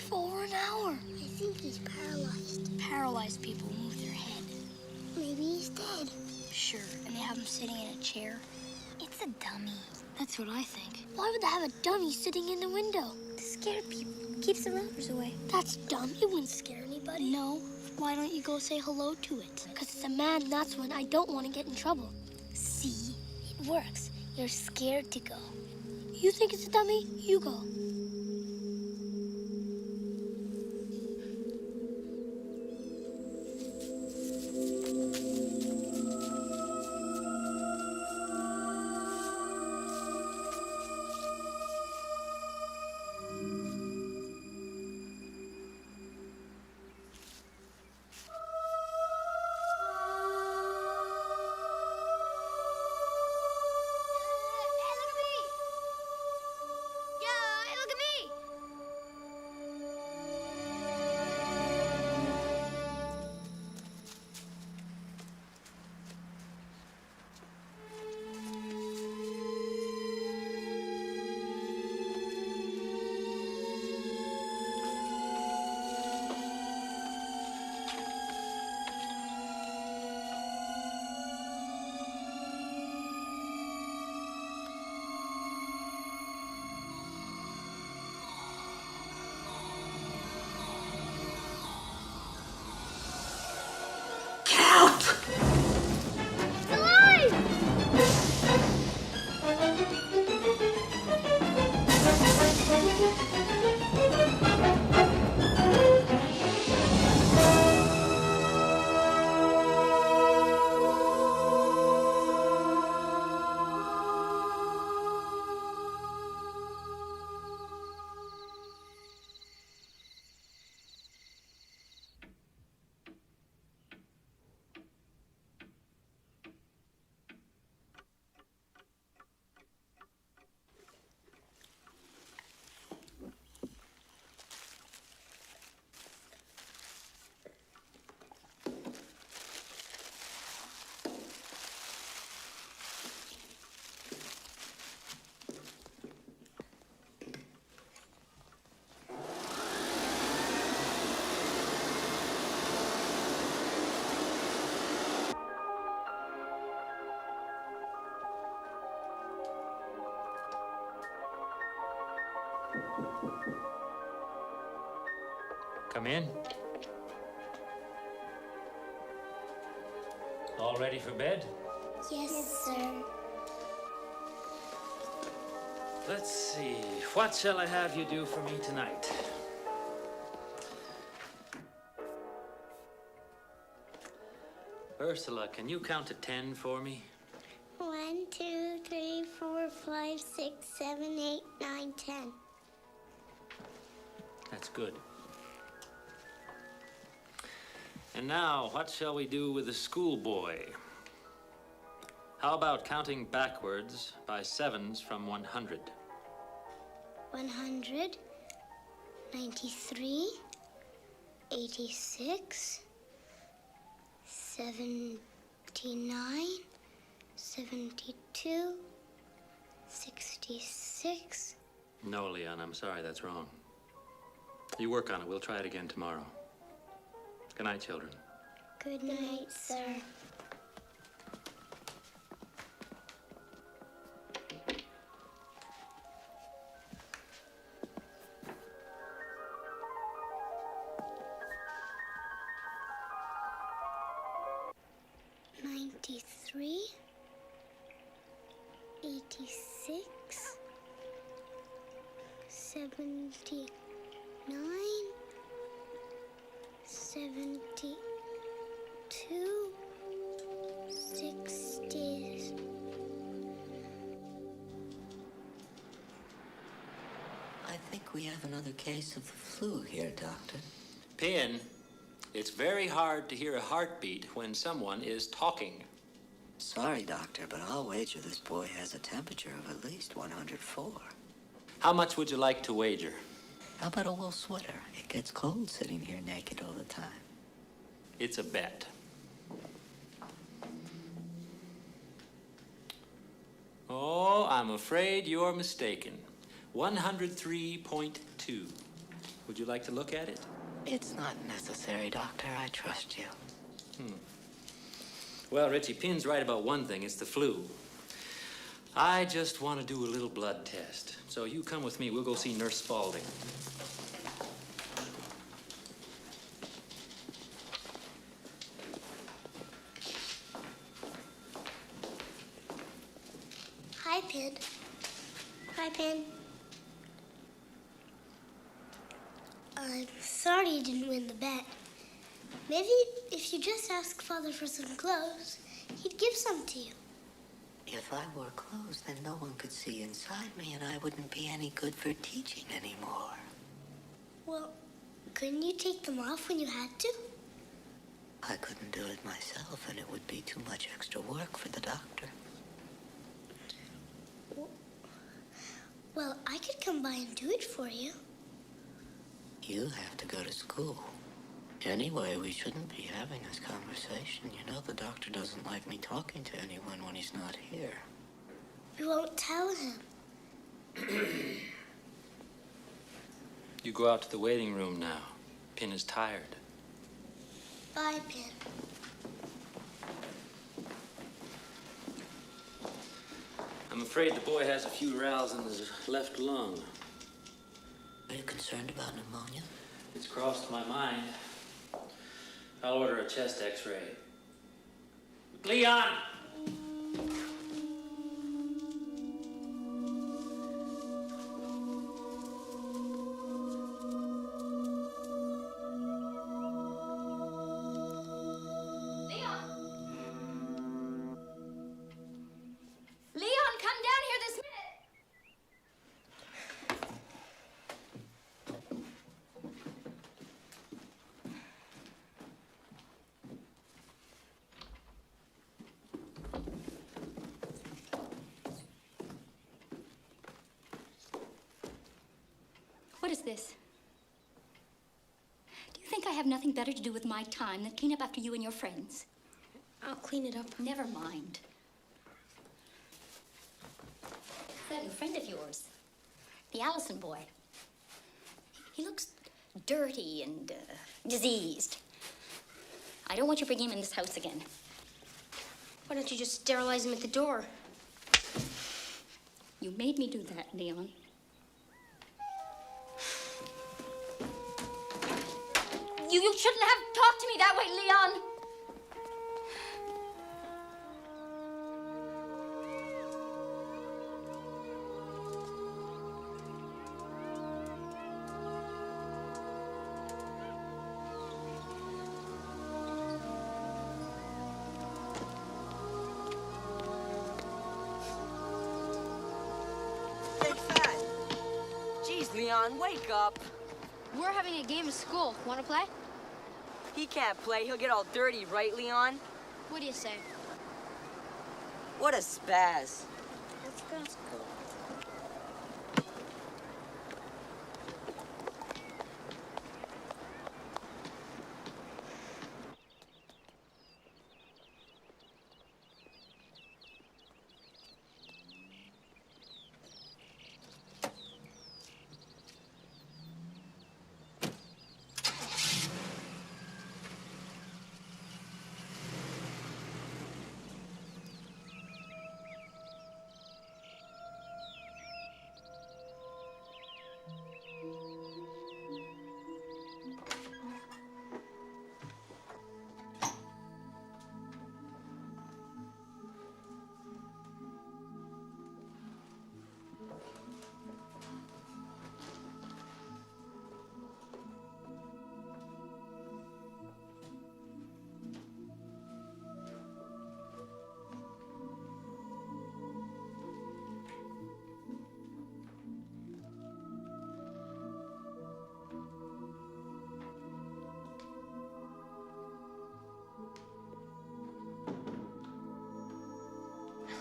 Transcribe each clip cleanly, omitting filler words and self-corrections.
for over an hour. I think he's paralyzed. Paralyzed people move their head. Maybe he's dead. Sure, and they have him sitting in a chair. It's a dummy. That's what I think. Why would they have a dummy sitting in the window? To scare people. Keeps the robbers away. That's dumb. It wouldn't scare anybody. No. Why don't you go say hello to it? Because it's a man, that's when I don't want to get in trouble. See? It works. You're scared to go. You think it's a dummy? You go. Come in. All ready for bed? Yes, sir. Let's see. What shall I have you do for me tonight? Ursula, can you count to 10 for me? 1, 2, 3, 4, 5, 6, 7, 8, 9, 10. That's good. And now, what shall we do with the schoolboy? How about counting backwards by sevens from 100? 100, 93, 86, 79, 72, 66. No, Leon, I'm sorry, that's wrong. You work on it. We'll try it again tomorrow. Good night, children. Good night, sir. Three, 86, 79, 72, 60. I think we have another case of the flu here, Doctor. Pin, it's very hard to hear a heartbeat when someone is talking. Sorry, Doctor, but I'll wager this boy has a temperature of at least 104. How much would you like to wager? How about a wool sweater? It gets cold sitting here naked all the time. It's a bet. Oh, I'm afraid you're mistaken. 103.2. Would you like to look at it? It's not necessary, Doctor. I trust you. Well, Richie, Pin's right about one thing. It's the flu. I just want to do a little blood test. So you come with me. We'll go see Nurse Spaulding. Hi, Pin. Hi, Pin. I'm sorry you didn't win the bet. Maybe if you just ask Father for some clothes, he'd give some to you. If I wore clothes, then no one could see inside me, and I wouldn't be any good for teaching anymore. Well, couldn't you take them off when you had to? I couldn't do it myself, and it would be too much extra work for the doctor. Well, I could come by and do it for you. You have to go to school. Anyway, we shouldn't be having this conversation. You know the doctor doesn't like me talking to anyone when he's not here. We won't tell him. You go out to the waiting room now. Pin is tired. Bye, Pin. I'm afraid the boy has a few rals in his left lung. Are you concerned about pneumonia? It's crossed my mind. I'll order a chest x-ray. Leon! Leon, come down here this minute. What is this? Do you think I have nothing better to do with my time than clean up after you and your friends? I'll clean it up. Never mind. That new friend of yours, the Allison boy. He looks dirty and diseased. I don't want you bringing him in this house again. Why don't you just sterilize him at the door? You made me do that, Leon. You shouldn't have talked to me that way, Leon. Big Fat. Jeez, Leon, wake up. We're having a game of school. Want to play? He can't play. He'll get all dirty, right, Leon? What do you say? What a spaz. Let's go to school.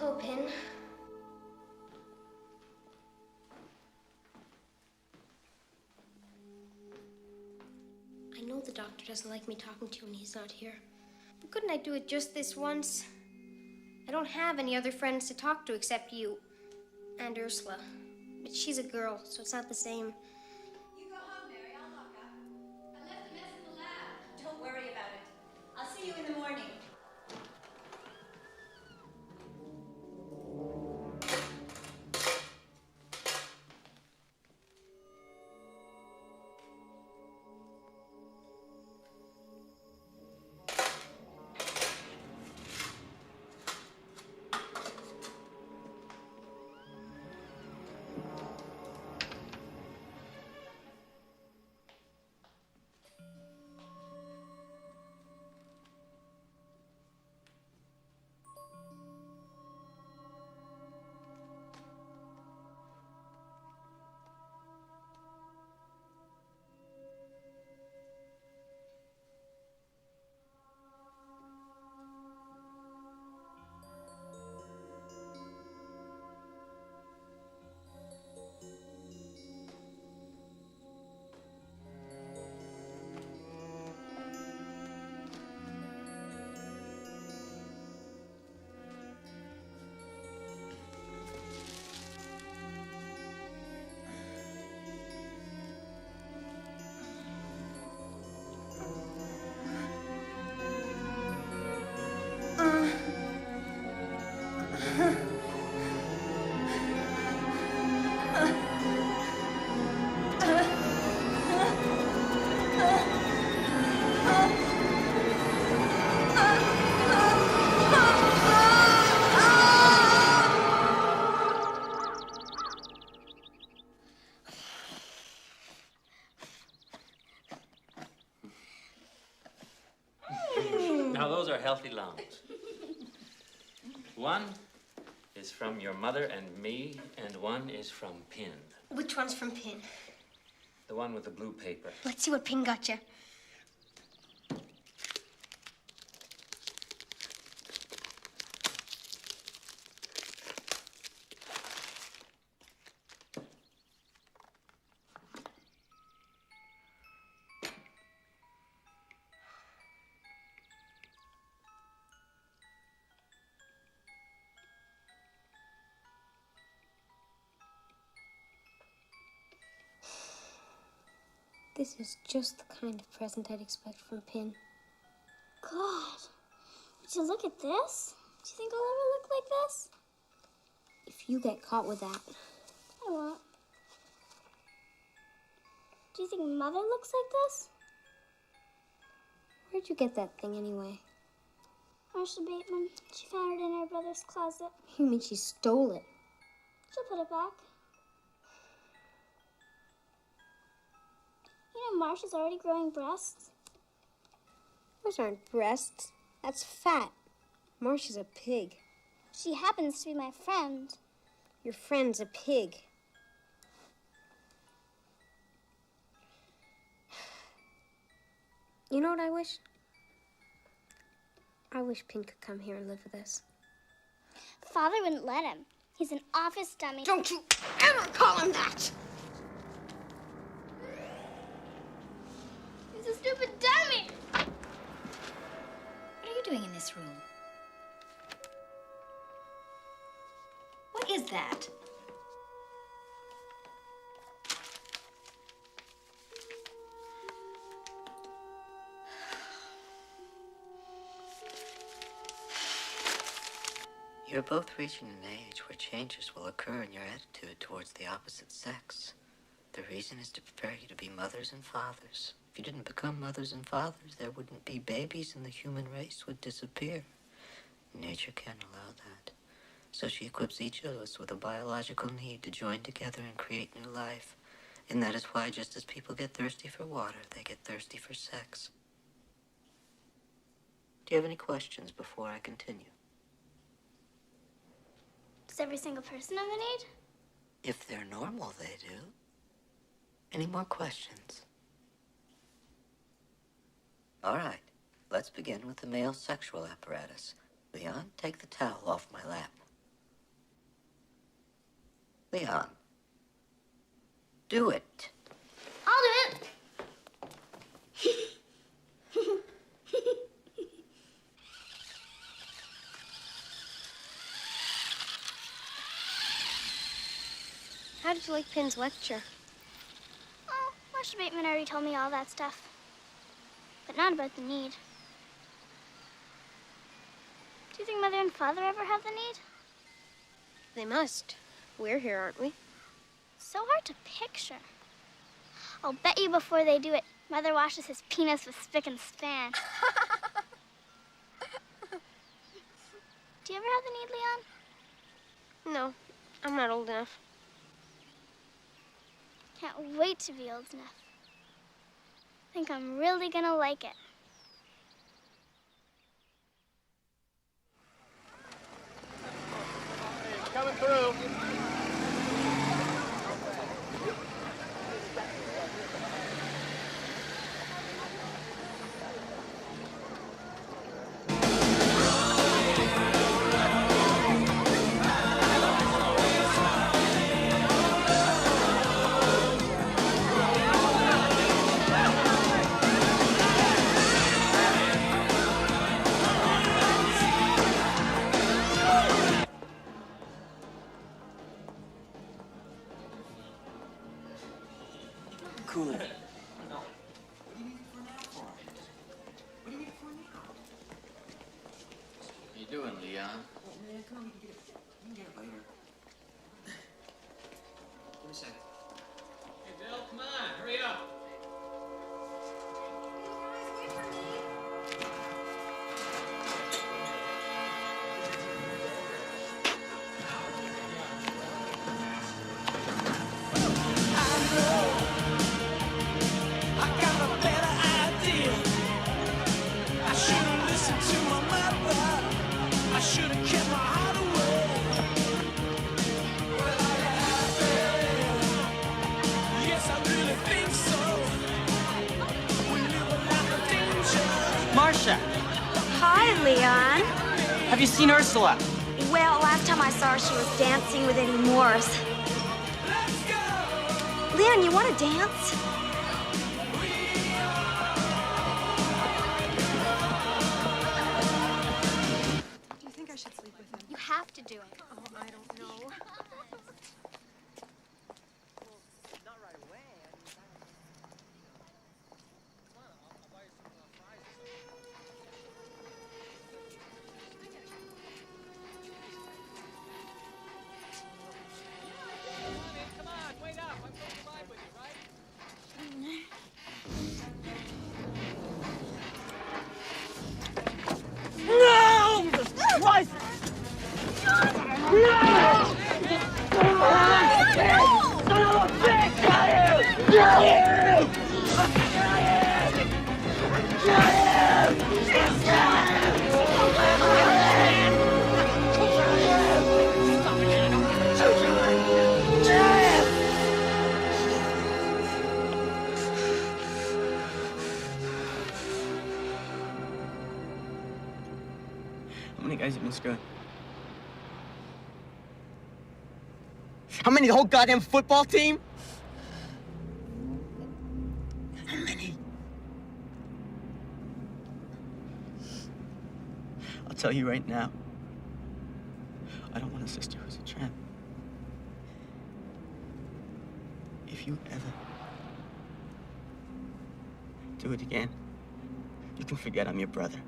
Hello, Pin. I know the doctor doesn't like me talking to you when he's not here. But couldn't I do it just this once? I don't have any other friends to talk to except you and Ursula. But she's a girl, so it's not the same. You go home, Mary. I'll lock One is from your mother and me, and one is from Pin. Which one's from Pin? The one with the blue paper. Let's see what Pin got you. This is just the kind of present I'd expect from Pin. God, would you look at this? Do you think I'll ever look like this? If you get caught with that. I won't. Do you think Mother looks like this? Where'd you get that thing anyway? Marcia Bateman. She found it in her brother's closet. You mean she stole it? She'll put it back. You know Marcia's already growing breasts. Those aren't breasts. That's fat. Marcia's a pig. She happens to be my friend. Your friend's a pig. You know what I wish? I wish Pin could come here and live with us. Father wouldn't let him. He's an office dummy. Don't you ever call him that! He's a stupid dummy! What are you doing in this room? What is that? You're both reaching an age where changes will occur in your attitude towards the opposite sex. The reason is to prepare you to be mothers and fathers. If you didn't become mothers and fathers, there wouldn't be babies and the human race would disappear. Nature can't allow that. So she equips each of us with a biological need to join together and create new life. And that is why, just as people get thirsty for water, they get thirsty for sex. Do you have any questions before I continue? Does every single person have a need? If they're normal, they do. Any more questions? All right, let's begin with the male sexual apparatus. Leon, take the towel off my lap. Leon, do it. I'll do it. How did you like Pin's lecture? Oh, Marcia Bateman already told me all that stuff. But not about the need. Do you think Mother and Father ever have the need? They must. We're here, aren't we? So hard to picture. I'll bet you before they do it, Mother washes his penis with spick and span. Do you ever have the need, Leon? No, I'm not old enough. Can't wait to be old enough. Think I'm really gonna like it. Coming through. Cool it. How you doing, Leon? Hey, Bill, come on, hurry up. I should've kept my heart Have you seen Ursula? Well, last time I saw her, she was dancing with Eddie Morris. Leon, you want to dance? Do you think I should sleep with him? You have to do it. Oh, I don't know. How many guys have been screwing? How many? The whole goddamn football team? How many? I'll tell you right now. I don't want a sister who's a tramp. If you ever do it again, you can forget I'm your brother.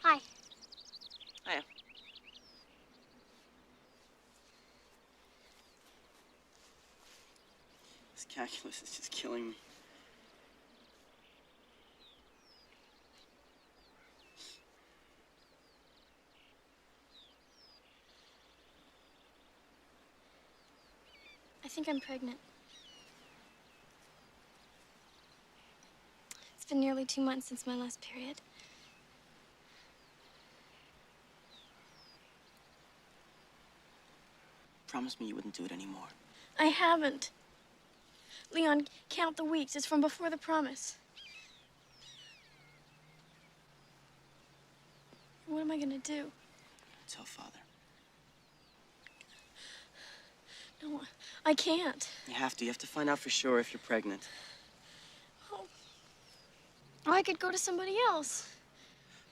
Hi. Hiya. This calculus is just killing me. I think I'm pregnant. It's been nearly 2 months since my last period. Promise me you wouldn't do it anymore. I haven't. Leon, count the weeks. It's from before the promise. What am I gonna do? Tell Father. No, I can't. You have to. You have to find out for sure if you're pregnant. Oh, I could go to somebody else.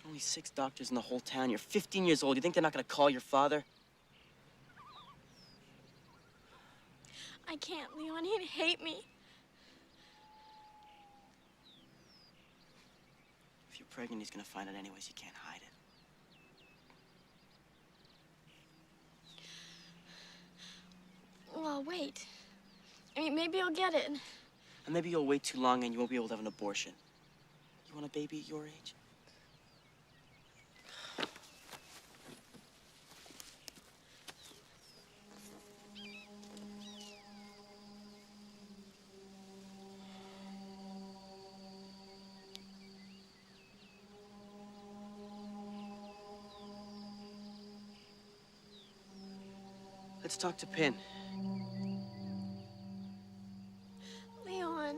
Only 6 doctors in the whole town. You're 15 years old. You think they're not gonna call your father? I can't, Leon. He'd hate me. If you're pregnant, he's gonna find out anyways. You can't hide it. Well, I'll wait. I mean, maybe I'll get it. And maybe you'll wait too long and you won't be able to have an abortion. You want a baby at your age? Let's talk to Pin. Leon,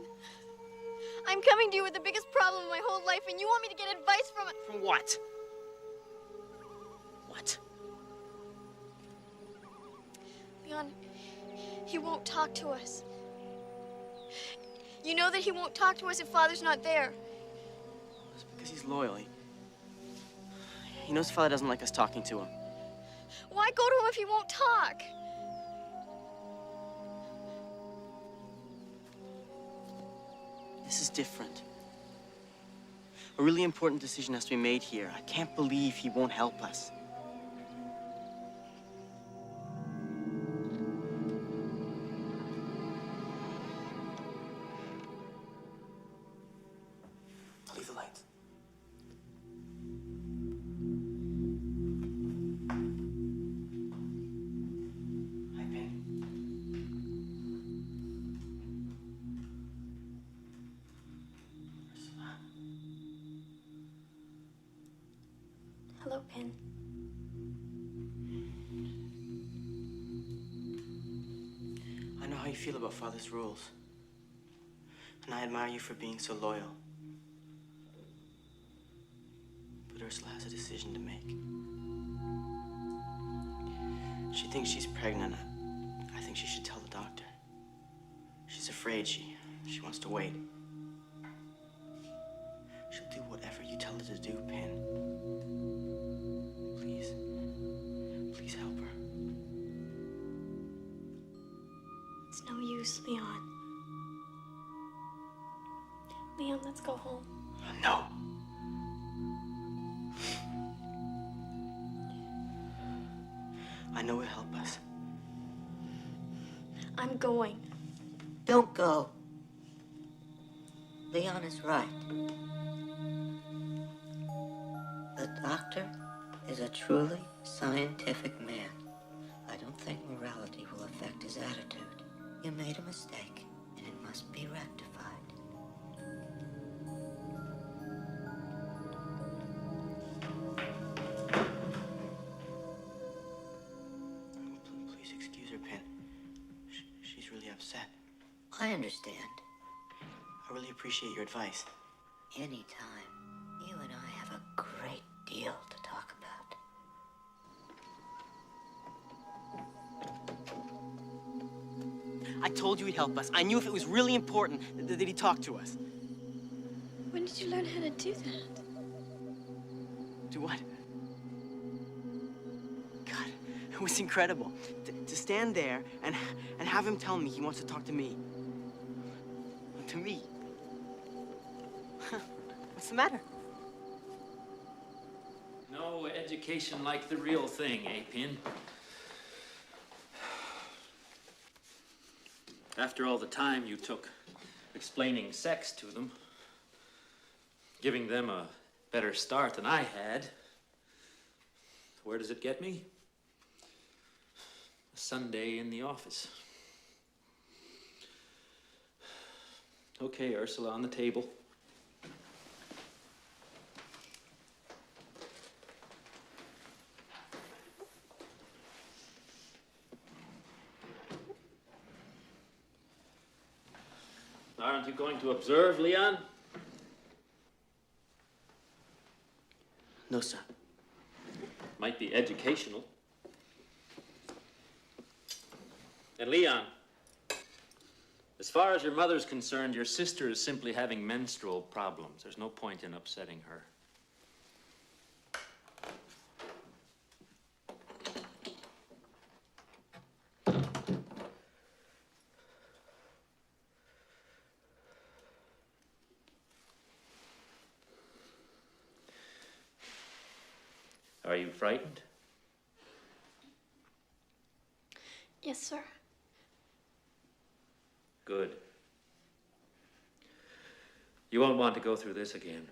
I'm coming to you with the biggest problem of my whole life, and you want me to get advice from it. From what? What? Leon, he won't talk to us. You know that he won't talk to us if Father's not there. It's because he's loyal. He knows Father doesn't like us talking to him. Why go to him if he won't talk? This is different. A really important decision has to be made here. I can't believe he won't help us. I'll leave the lights. Hi, Pin. Ursula. Hello, Pin. I know how you feel about Father's rules. And I admire you for being so loyal. But Ursula has a decision to make. She thinks she's pregnant. I think she should tell the doctor. She's afraid. She wants to wait. She'll do whatever you tell her to do, Pin. Please. Please help her. It's no use, Leon. Leon, let's go home. No. I know it'll help us. I'm going. Don't go. Leon is right. The doctor is a truly scientific man. I don't think morality will affect his attitude. You made a mistake, and it must be rectified. Please excuse her, Pin. She's really upset. I understand. I really appreciate your advice. Anytime. You and I have a great deal to talk about. I told you he'd help us. I knew if it was really important that he'd talk to us. When did you learn how to do that? Do what? God, it was incredible. To stand there and have him tell me he wants to talk to me. To me. What's the matter? No education like the real thing, eh, Pin? After all the time you took explaining sex to them, giving them a better start than I had, where does it get me? A Sunday in the office. Okay, Ursula, on the table. Aren't you going to observe, Leon? No, sir. Might be educational. And Leon, as far as your mother's concerned, your sister is simply having menstrual problems. There's no point in upsetting her. Are you frightened? Yes, sir. Good. You won't want to go through this again.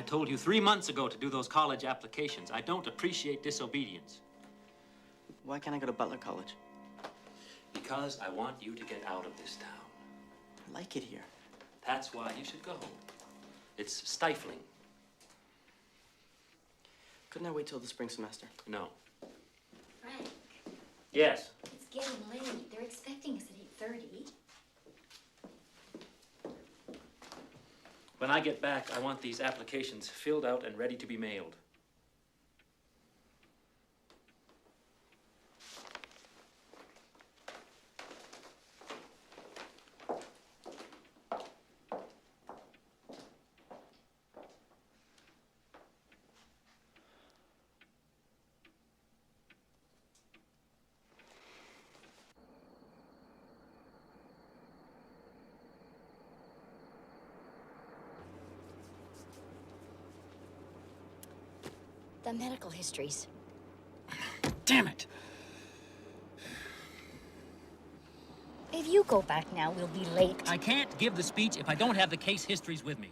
I told you 3 months ago to do those college applications. I don't appreciate disobedience. Why can't I go to Butler College? Because I want you to get out of this town. I like it here. That's why you should go. It's stifling. Couldn't I wait till the spring semester? No. Frank, Yes. it's getting late. They're expecting us at 8:30. When I get back, I want these applications filled out and ready to be mailed. The medical histories. Damn it! If you go back now, we'll be late. I can't give the speech if I don't have the case histories with me.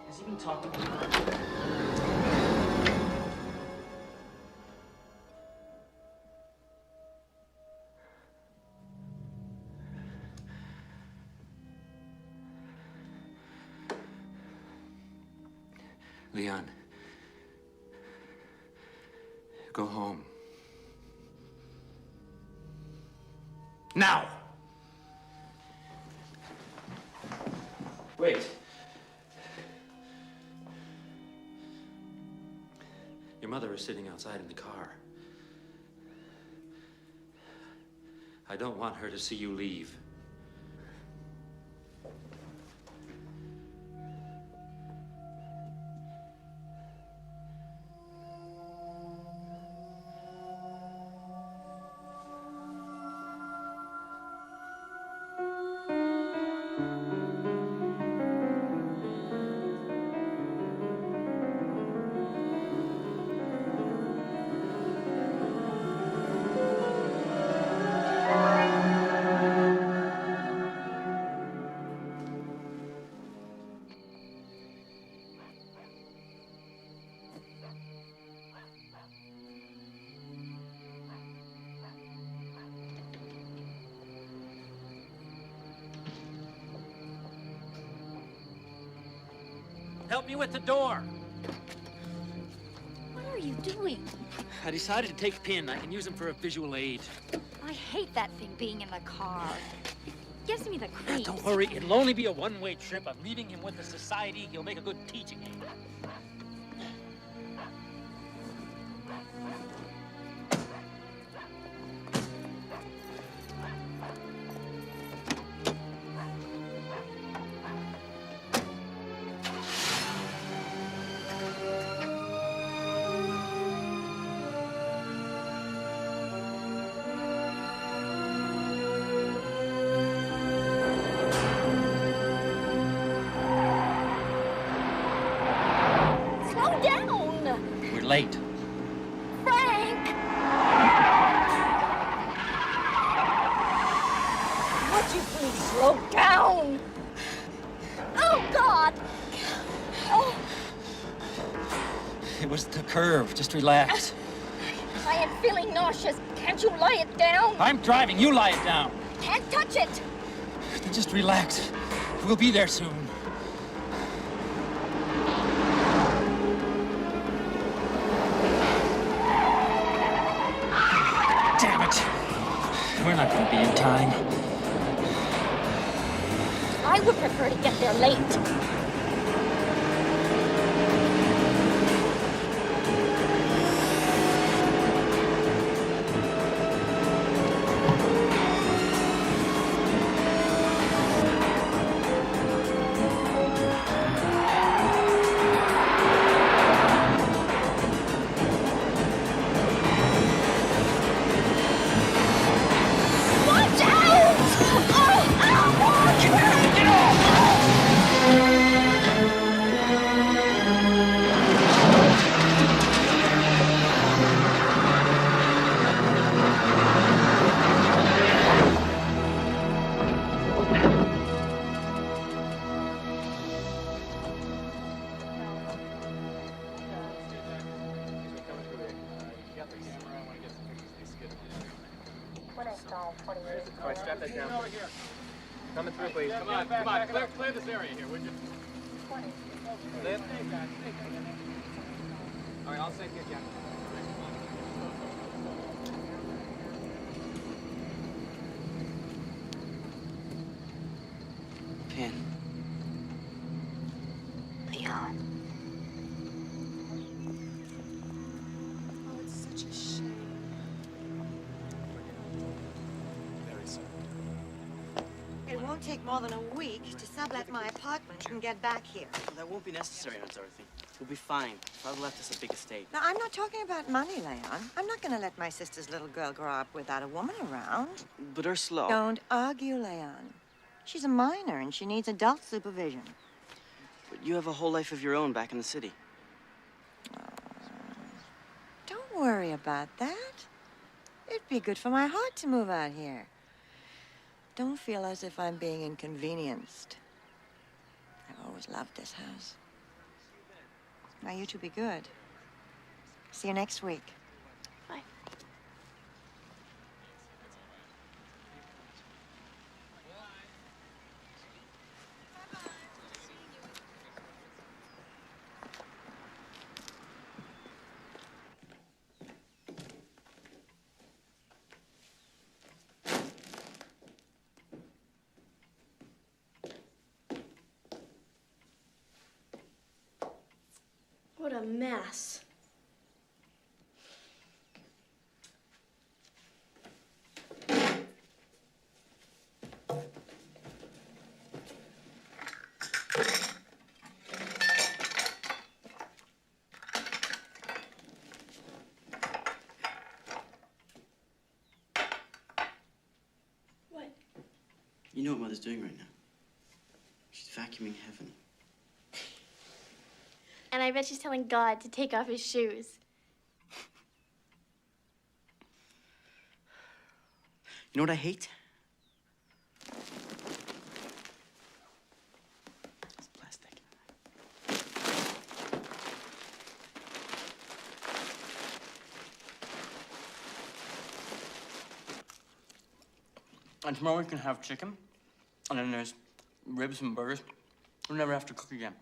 Has he been talking to you? Leon, go home. Now! Wait. Your mother is sitting outside in the car. I don't want her to see you leave. Help me with the door. What are you doing? I decided to take Pin. I can use him for a visual aid. I hate that thing being in the car. It gives me the creeps. Don't worry, it'll only be a one-way trip. I'm leaving him with the society. He'll make a good teaching aid. Late. Frank! Would you please slow down? Oh, God! Oh. It was the curve. Just relax. I am feeling nauseous. Can't you lie it down? I'm driving. You lie it down. Can't touch it. Just relax. We'll be there soon. prefer to get there late. All right, strap that down. Coming through, please. Come on. Clear this area here, would you? Lift. All right, I'll save you again. Pin. Leon. Oh, it's such a shame. Very sorry. It won't take more than a week to sublet my apartment and get back here. Well, that won't be necessary, Aunt Dorothy. We'll be fine. Father left us a big estate. Now, I'm not talking about money, Leon. I'm not going to let my sister's little girl grow up without a woman around. But Ursula... Don't argue, Leon. She's a minor and she needs adult supervision. But you have a whole life of your own back in the city. Don't worry about that. It'd be good for my heart to move out here. Don't feel as if I'm being inconvenienced. I've always loved this house. Now, you two be good. See you next week. Bye. What a mess. What? You know what Mother's doing right now? She's vacuuming heaven. And I bet she's telling God to take off his shoes. You know what I hate? It's plastic. And tomorrow we can have chicken, and then there's ribs and burgers. We'll never have to cook again.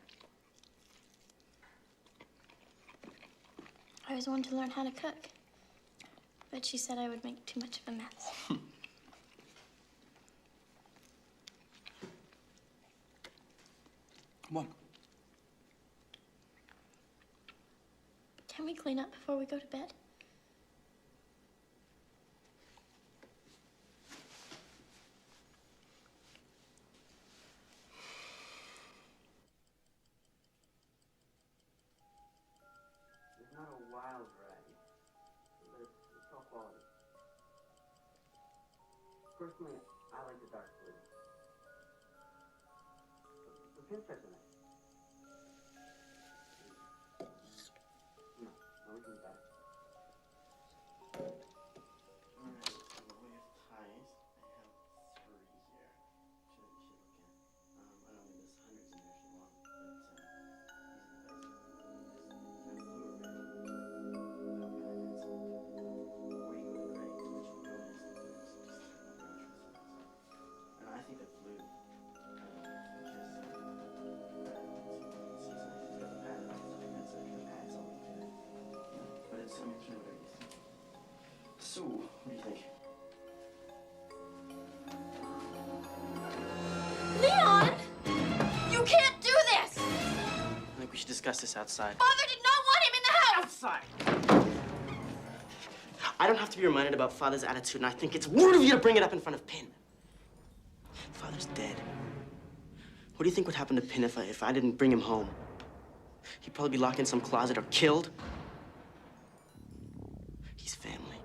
I always wanted to learn how to cook. But she said I would make too much of a mess. What? Can we clean up before we go to bed? It's not a wild variety, but it's top quality. Personally, I like the dark blue. The pinstripes are nice. No, we can do that. Alright, so we have ties. I have 3 here. Should look at. I don't mean there's hundreds in there if you want, but these are the best. There's blue or red. And I think that blue, but it's, I mean, it's really whatever you think. So, what do you think? Leon! We should discuss this outside. Father did not want him in the house! Outside! I don't have to be reminded about Father's attitude, and I think it's rude of you to bring it up in front of Pin. Father's dead. What do you think would happen to Pin if I didn't bring him home? He'd probably be locked in some closet or killed. He's family.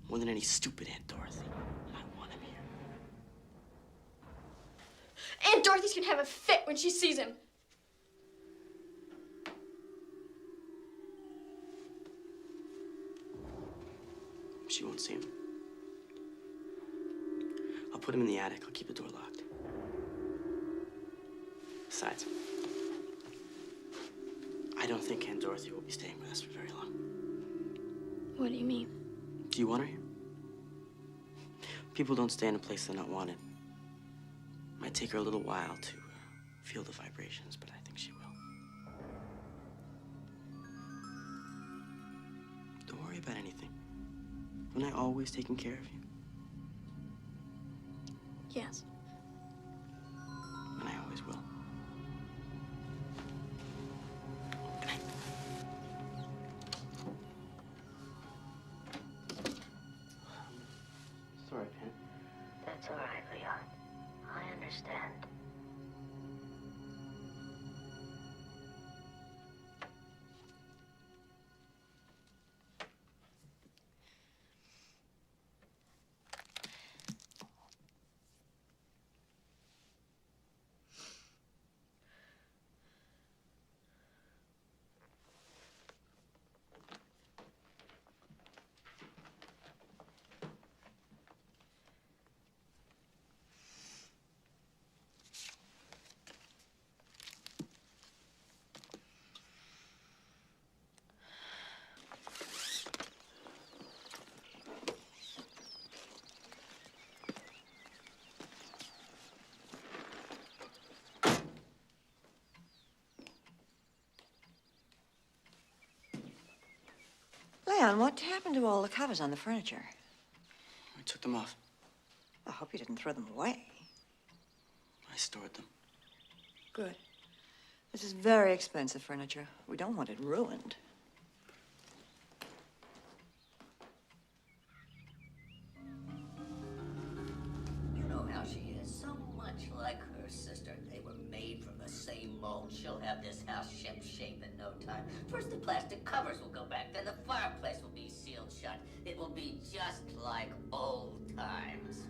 More than any stupid Aunt Dorothy. I want him here. Aunt Dorothy's gonna have a fit when she sees him. She won't see him. I'll put him in the attic. I'll keep the door locked. Besides, I don't think Aunt Dorothy will be staying with us for very long. What do you mean? Do you want her here? People don't stay in a place they're not wanted. Might take her a little while to feel the vibrations, but I think she will. Don't worry about anything. Haven't I always taken care of you? Yes. And I always will. Good night. Sorry, Pin. That's all right, Leon. I understand. Leon, what happened to all the covers on the furniture? I took them off. I hope you didn't throw them away. I stored them. Good. This is very expensive furniture. We don't want it ruined. You know how she is. So much like her sister. They were made from the same mold. She'll have this house ship-shape in no time. First, the plastic covers will go back. Then the fireplace will be sealed shut. It will be just like old times.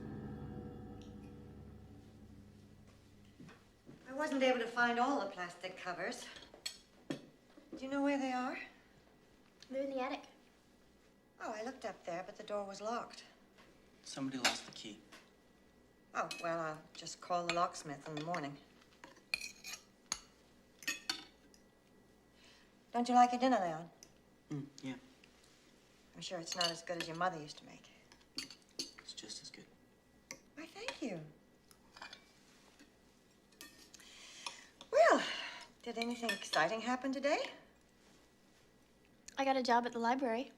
I wasn't able to find all the plastic covers. Do you know where they are? They're in the attic. Oh, I looked up there, but the door was locked. Somebody lost the key. Oh, well, I'll just call the locksmith in the morning. Don't you like your dinner, Leon? Yeah, I'm sure it's not as good as your mother used to make. it's just as good. Why, thank you. Well, did anything exciting happen today? I got a job at the library.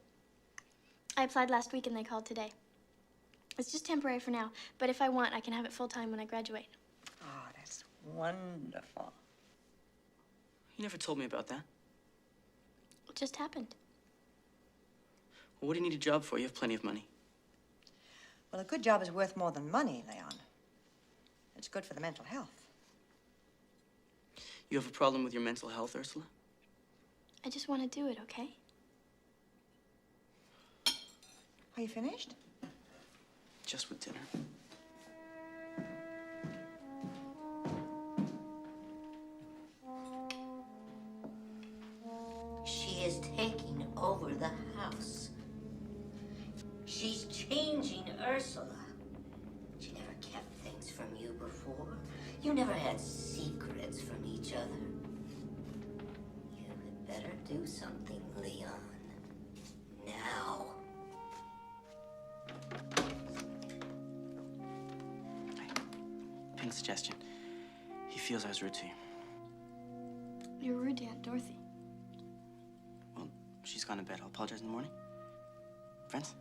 I applied last week and they called today. It's just temporary for now, but if I want, I can have it full-time when I graduate. Oh, that's wonderful. You never told me about that. It just happened. Well, what do you need a job for? You have plenty of money. Well, a good job is worth more than money, Leon. It's good for the mental health. You have a problem with your mental health, Ursula? I just want to do it, okay? Are you finished? Just with dinner. She is taking over the house. She's changing Ursula. She never kept things from you before. You never had secrets from each other. You had better do something, Leon. Now. Pin's suggestion. He feels I was rude to you. You're rude to Aunt Dorothy. Well, she's gone to bed. I'll apologize in the morning. Friends?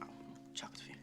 Oh, chocolates for you.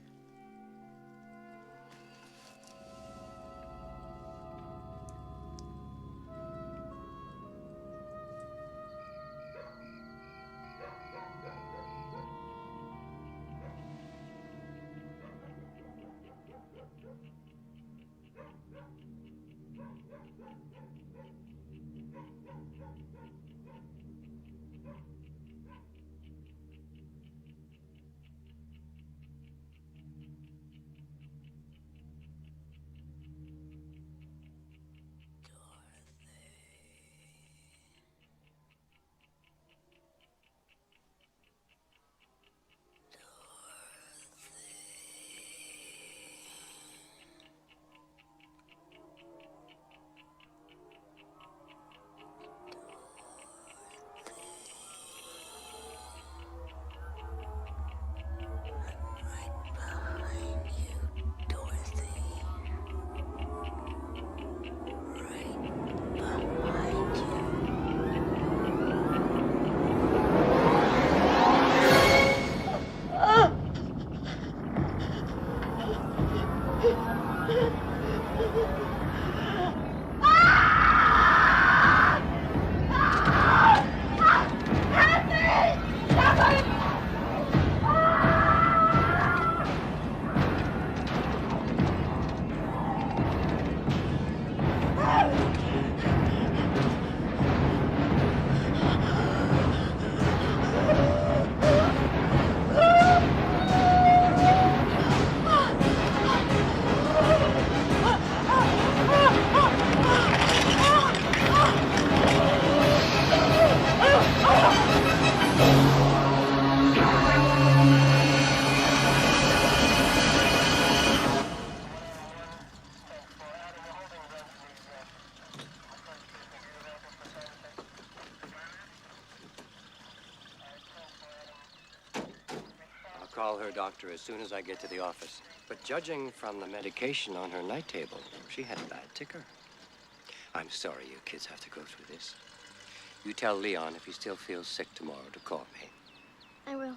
call her doctor as soon as I get to the office. But judging from the medication on her night table, she had a bad ticker. I'm sorry you kids have to go through this. You tell Leon if he still feels sick tomorrow to call me. I will.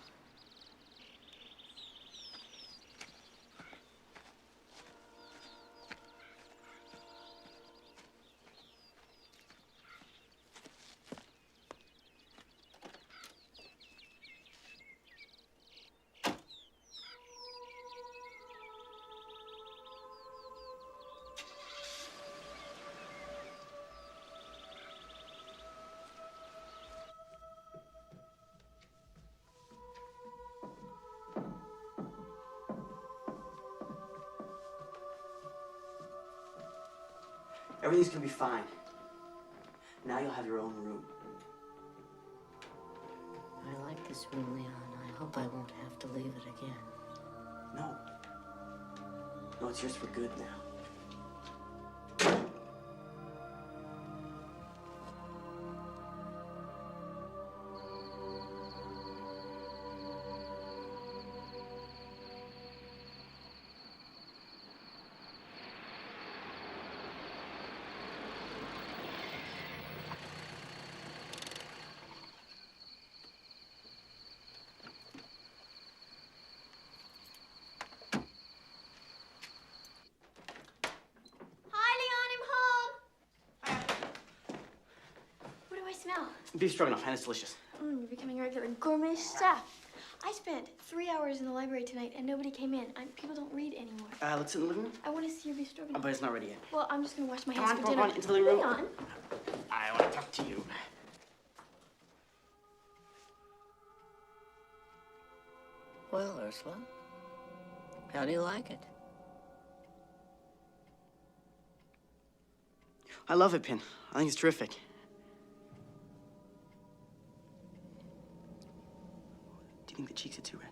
Everything's gonna be fine. Now you'll have your own room. I like this room, Leon. I hope I won't have to leave it again. No. No, it's yours for good now. Smell. Beef stroganoff, and it's delicious. You're becoming regular gourmet chef. I spent 3 hours in the library tonight and nobody came in. People don't read anymore. Let's sit in the living room. I want to see your beef stroganoff. But it's not ready yet. Well, I'm just gonna wash my Come hands on, for come dinner. on, into the living room. Leon. I want to talk to you. Well, Ursula, how do you like it? I love it, Pin. I think it's terrific. Do you think the cheeks are too red?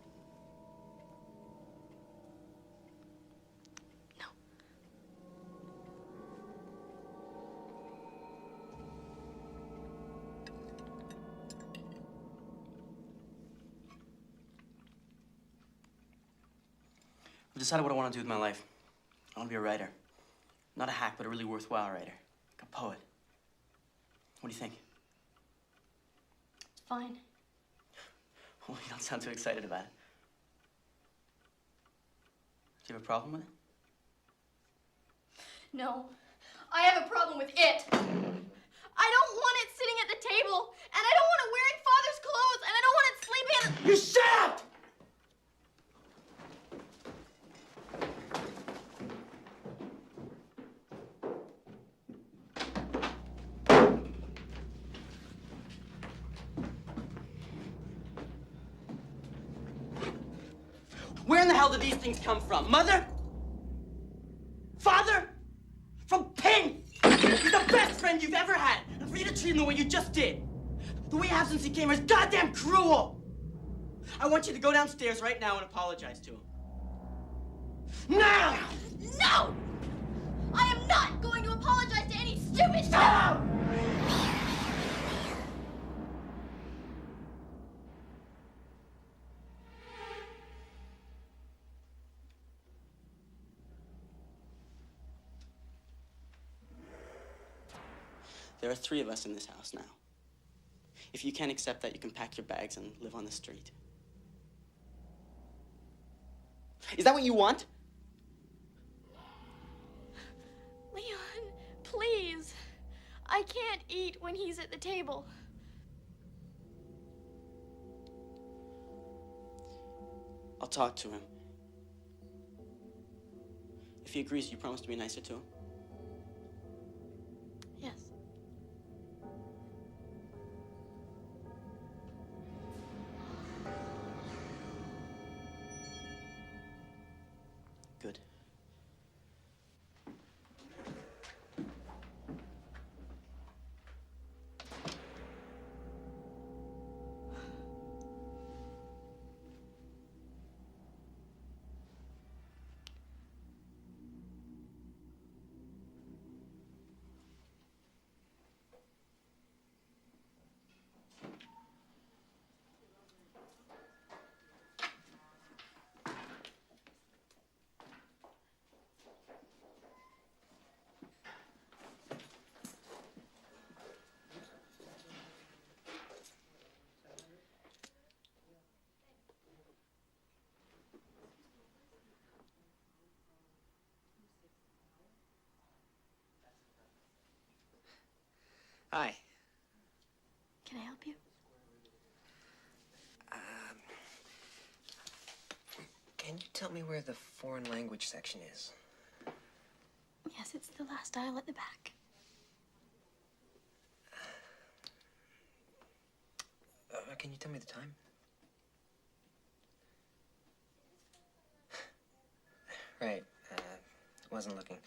No. I've decided what I want to do with my life. I want to be a writer. Not a hack, but a really worthwhile writer. Like a poet. What do you think? It's fine. Well, you don't sound too excited about it. Do you have a problem with it? No. I have a problem with it. I don't want it sitting at the table, and I don't want it wearing Father's clothes, and I don't want it sleeping at the... You shut up! Where in the hell did these things come from? Mother? Father? From Pin! He's the best friend you've ever had! And for you to treat him the way you just did, the way you have since he came here is goddamn cruel! I want you to go downstairs right now and apologize to him. Now! No! I am not going to apologize to any stupid shit! No! There are 3 of us in this house now. If you can't accept that, you can pack your bags and live on the street. Is that what you want? Leon, please. I can't eat when he's at the table. I'll talk to him. If he agrees, you promise to be nicer to him? Yes. Good. Hi. Can I help you? Can you tell me where the foreign language section is? Yes, it's the last aisle at the back. Can you tell me the time? Right. Wasn't looking.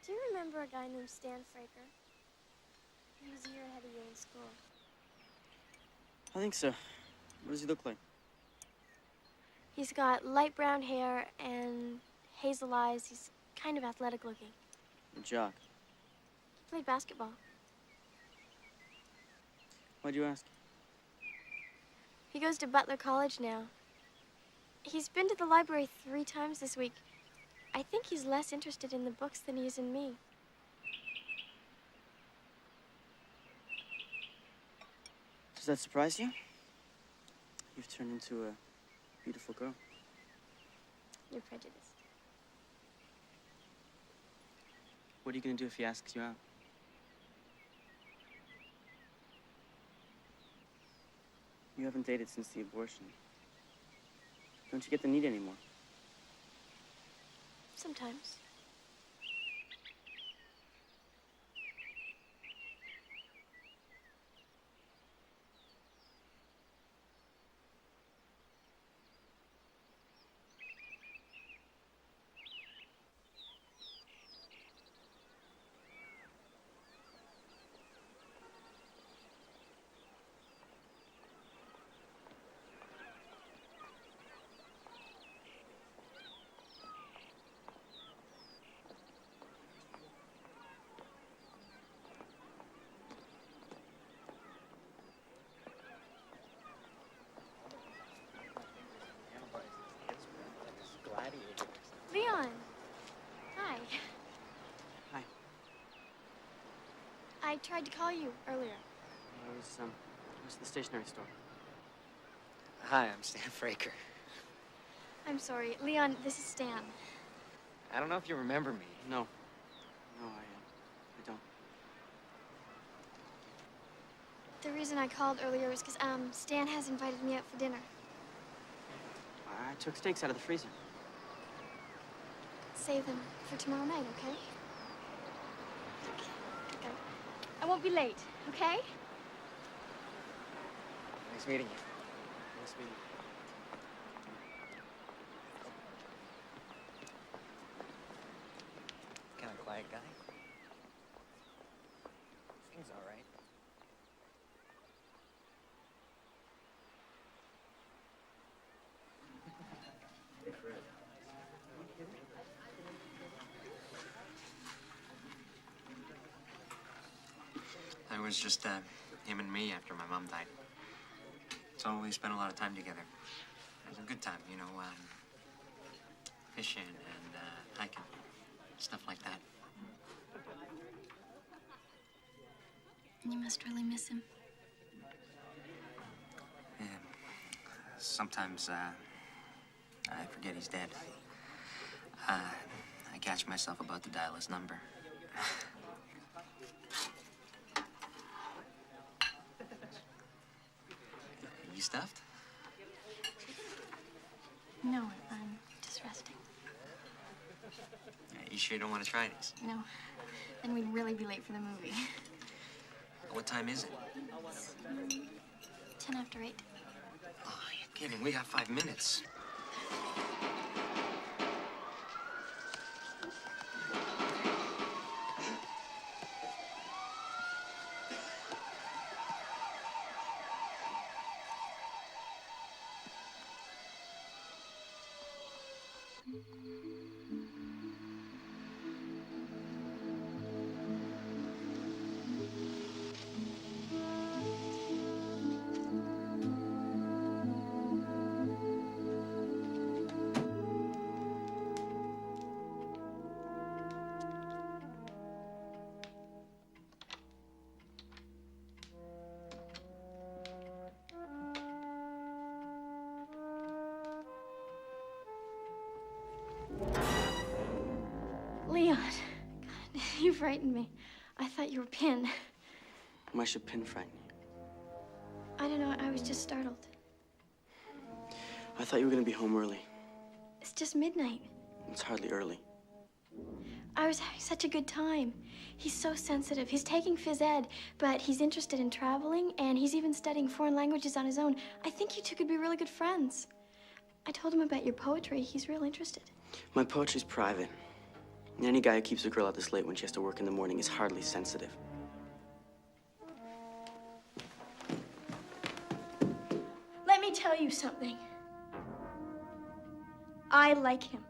Do you remember a guy named Stan Fraker? He was a year ahead of you in school. I think so. What does he look like? He's got light brown hair and hazel eyes. He's kind of athletic looking. A jock. He played basketball. Why'd you ask? He goes to Butler College now. He's been to the library 3 times this week. I think he's less interested in the books than he is in me. Does that surprise you? You've turned into a beautiful girl. You're prejudiced. What are you gonna do if he asks you out? You haven't dated since the abortion. Don't you get the need anymore? Sometimes. Leon. Hi. Hi. I tried to call you earlier. I was at the stationery store. Hi, I'm Stan Fraker. I'm sorry. Leon, this is Stan. I don't know if you remember me. No. No, I don't. The reason I called earlier was because, Stan has invited me out for dinner. I took steaks out of the freezer. Save them for tomorrow night, okay? Okay. I won't be late, okay? Nice meeting you. Nice meeting you. Kind of quiet guy. Seems all right. It was just him and me after my mom died. So we spent a lot of time together. It was a good time, you know, fishing and hiking, stuff like that. You must really miss him. Yeah. Sometimes I forget he's dead. I catch myself about to dial his number. You stuffed? No, I'm just resting. You sure you don't want to try this? No, then we'd really be late for the movie. What time is it? It's 10 after 8. Oh, you're kidding. We got 5 minutes. frightened me. I thought you were Pin. Why should Pin frighten you? I don't know, I was just startled. I thought you were gonna be home early. It's just midnight. It's hardly early. I was having such a good time. He's so sensitive. He's taking phys ed, but he's interested in traveling, and he's even studying foreign languages on his own. I think you two could be really good friends. I told him about your poetry. He's real interested. My poetry's private. And any guy who keeps a girl out this late when she has to work in the morning is hardly sensitive. Let me tell you something. I like him.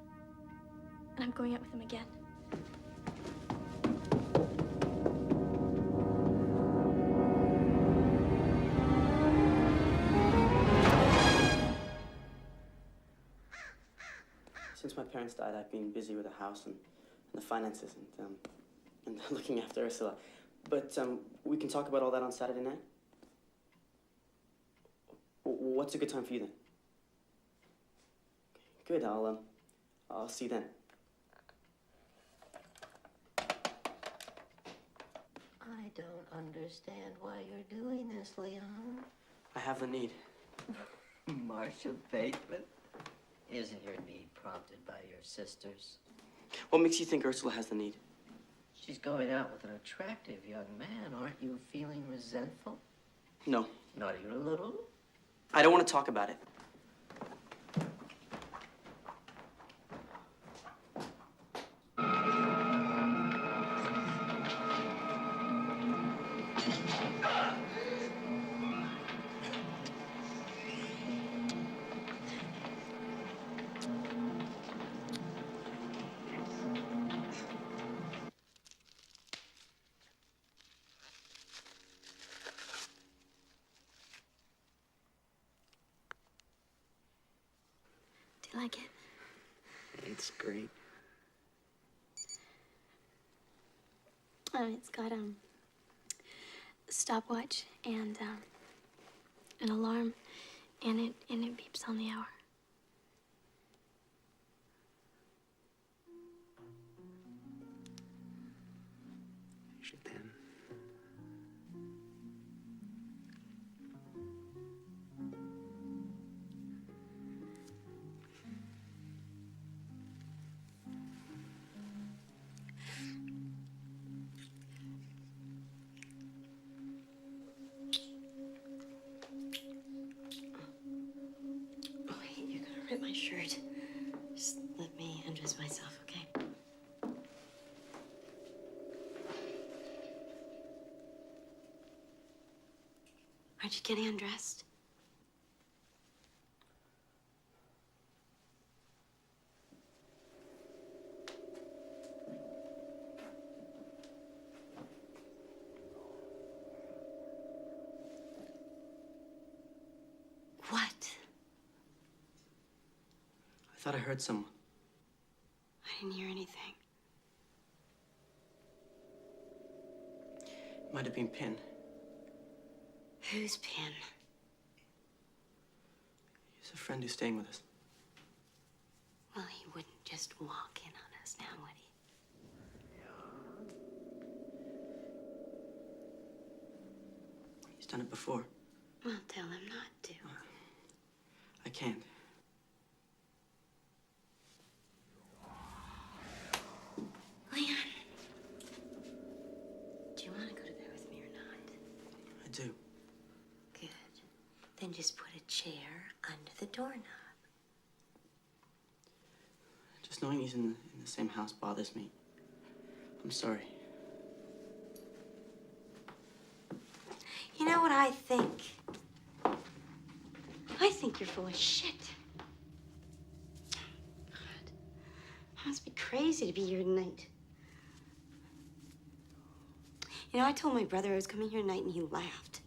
And I'm going out with him again. Since my parents died, I've been busy with the house and the finances and looking after Ursula. But we can talk about all that on Saturday night? What's a good time for you then? Good, I'll see you then. I don't understand why you're doing this, Leon. I have the need. Marcia Bateman. Isn't your need prompted by your sisters? What makes you think Ursula has the need? She's going out with an attractive young man. Aren't you feeling resentful? No. Not even a little? I don't want to talk about it. Do you like it? It's great. It's got a stopwatch and an alarm, and it beeps on the hour. Je t'aime. Wait, you're gonna rip my shirt. Just let me undress myself, okay? Aren't you getting undressed? What? I thought I heard someone. I didn't hear anything. Might have been Pin. Who's Pin? He's a friend who's staying with us. Well, he wouldn't just walk in on us now, would he? He's done it before. Well, tell him not to. I can't. Leon, do you want to go to bed with me or not? I do. Good. Then just put a chair under the doorknob. Just knowing he's in the same house bothers me. I'm sorry. You know what I think? I think you're full of shit. God, I must be crazy to be here tonight. You know, I told my brother I was coming here tonight and he laughed.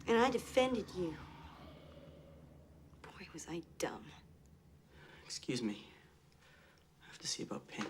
And I defended you. Boy, was I dumb. Excuse me. I have to see about Pin.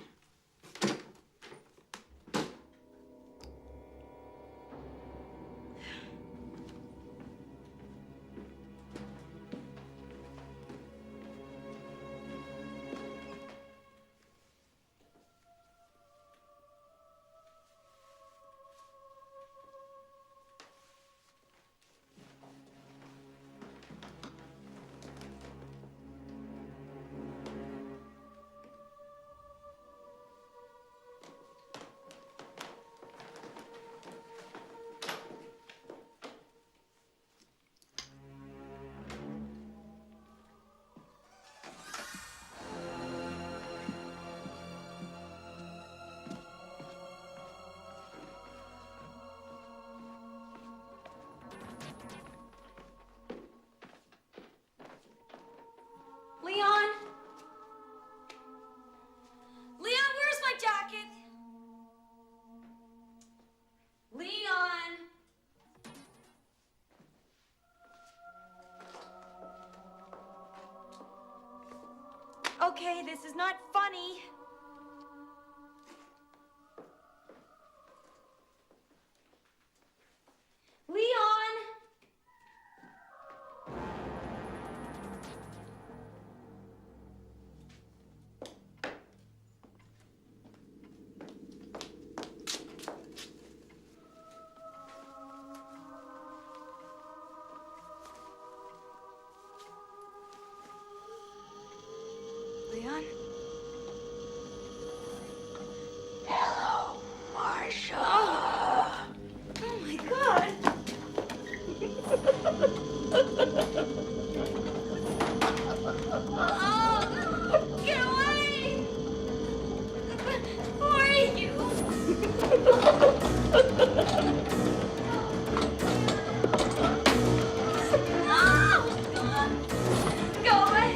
Okay, this is not funny. Leon! Leon? Hello, Marcia. Oh my God! Oh, get away! Who are you? No! Go away!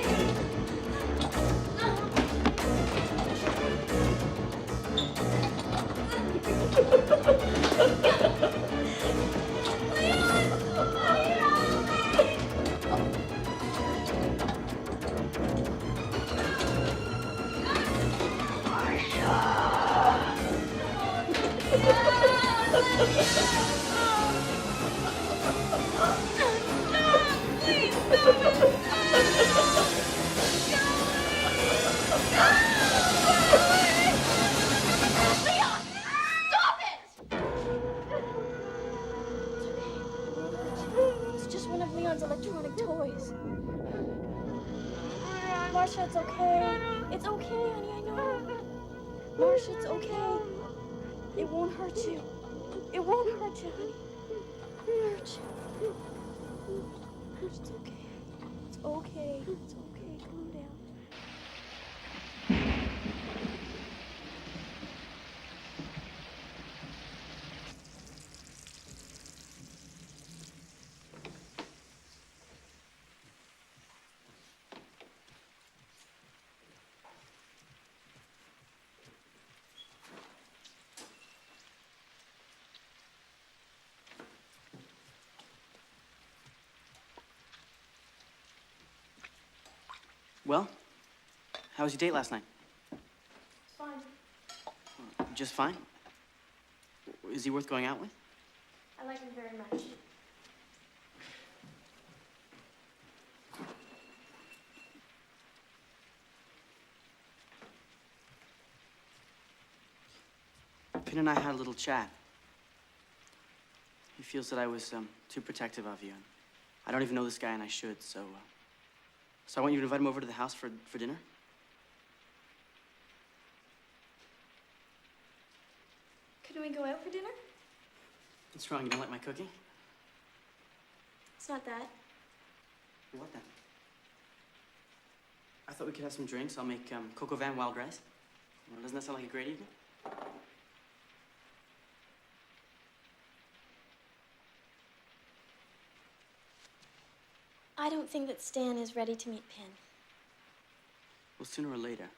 It's just one of Leon's electronic toys. Marcia, it's okay. It's okay, honey, I know. Marcia, it's okay. It won't hurt you. It won't hurt you, honey. It won't hurt you. It's okay. It's okay. It's okay. Calm down. Well, how was your date last night? It's fine. Just fine? Is he worth going out with? I like him very much. Pin and I had a little chat. He feels that I was too protective of you. I don't even know this guy, and I should, so I want you to invite him over to the house for dinner. Couldn't we go out for dinner? What's wrong? You don't like my cooking? It's not that. What then? I thought we could have some drinks. I'll make coq au vin wild rice. Well, doesn't that sound like a great evening? I don't think that Stan is ready to meet Pin. Well, sooner or later,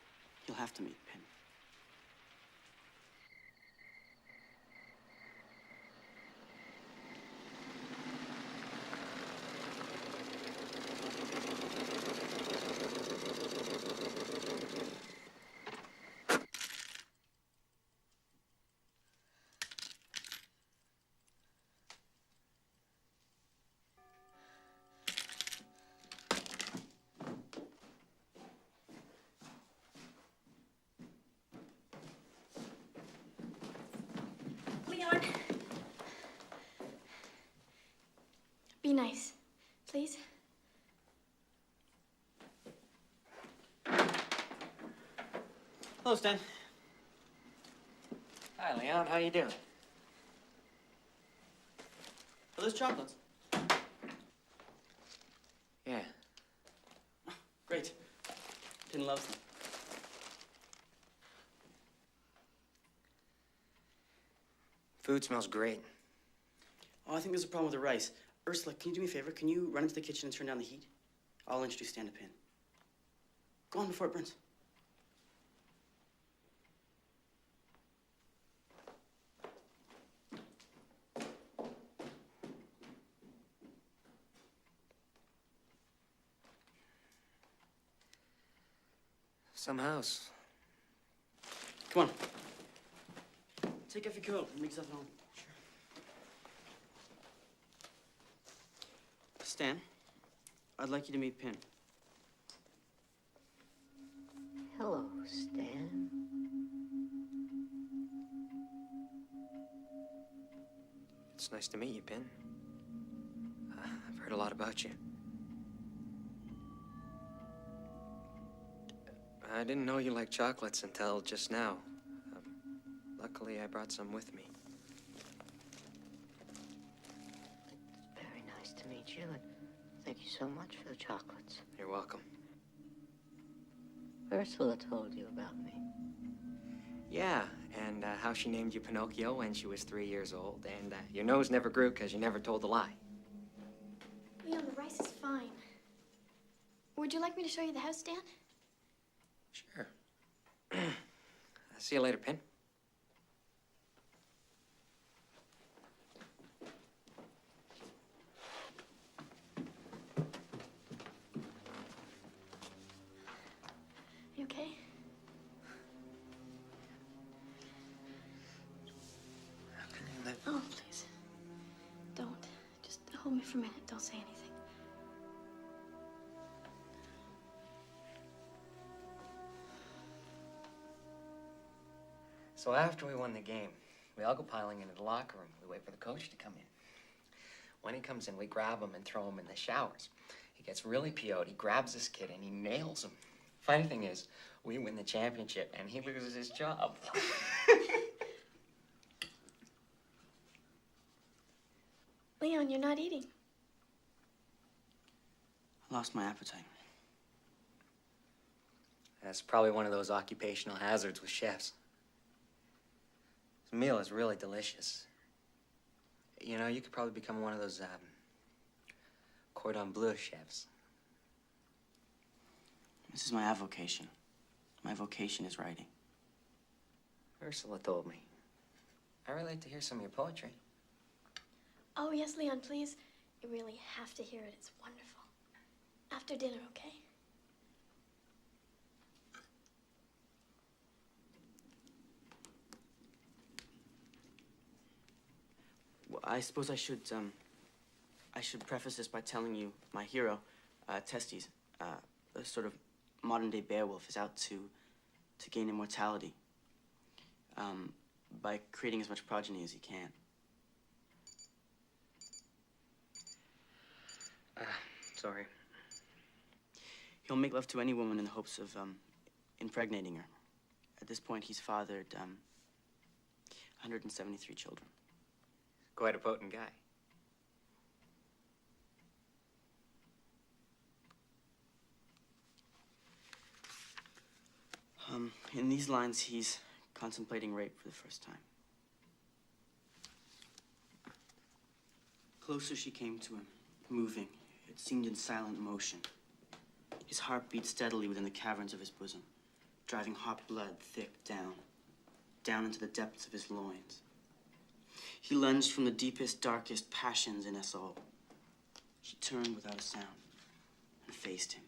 he'll have to meet Pin. Leon. Be nice, please. Hello, Stan. Hi, Leon. How you doing? Are those chocolates? Yeah. Great. Pin loves them. Food smells great. Oh, I think there's a problem with the rice. Ursula, can you do me a favor? Can you run into the kitchen and turn down the heat? I'll introduce Stan to Pin. Go on before it burns. Some house. Come on. Take off your coat. Make yourself at home. Stan, I'd like you to meet Pin. Hello, Stan. It's nice to meet you, Pin. I've heard a lot about you. I didn't know you liked chocolates until just now. Luckily, I brought some with me. It's very nice to meet you, and thank you so much for the chocolates. You're welcome. Ursula told you about me. Yeah, and how she named you Pinocchio when she was 3 years old, and your nose never grew because you never told a lie. Leon, the rice is fine. Would you like me to show you the house, Stan? Sure. See you later, Pin. You okay? How can you let... Oh, please. Don't. Just hold me for a minute. Don't say anything. So after we won the game, we all go piling into the locker room. We wait for the coach to come in. When he comes in, we grab him and throw him in the showers. He gets really PO'd. He grabs this kid and he nails him. Funny thing is, we win the championship and he loses his job. Leon, you're not eating. I lost my appetite. That's probably one of those occupational hazards with chefs. This meal is really delicious. You know, you could probably become one of those cordon bleu chefs. This is my avocation. My vocation is writing. Ursula told me. I really like to hear some of your poetry. Oh, yes, Leon, please. You really have to hear it. It's wonderful. After dinner, okay? Well, I suppose I should preface this by telling you my hero, Testes, a sort of modern-day Beowulf, is out to gain immortality by creating as much progeny as he can. Sorry. He'll make love to any woman in the hopes of impregnating her. At this point, he's fathered 173 children. Quite a potent guy. In these lines, he's contemplating rape for the first time. Closer she came to him, moving. It seemed in silent motion. His heart beat steadily within the caverns of his bosom, driving hot blood thick down into the depths of his loins. He lunged from the deepest, darkest passions in us all. She turned without a sound and faced him.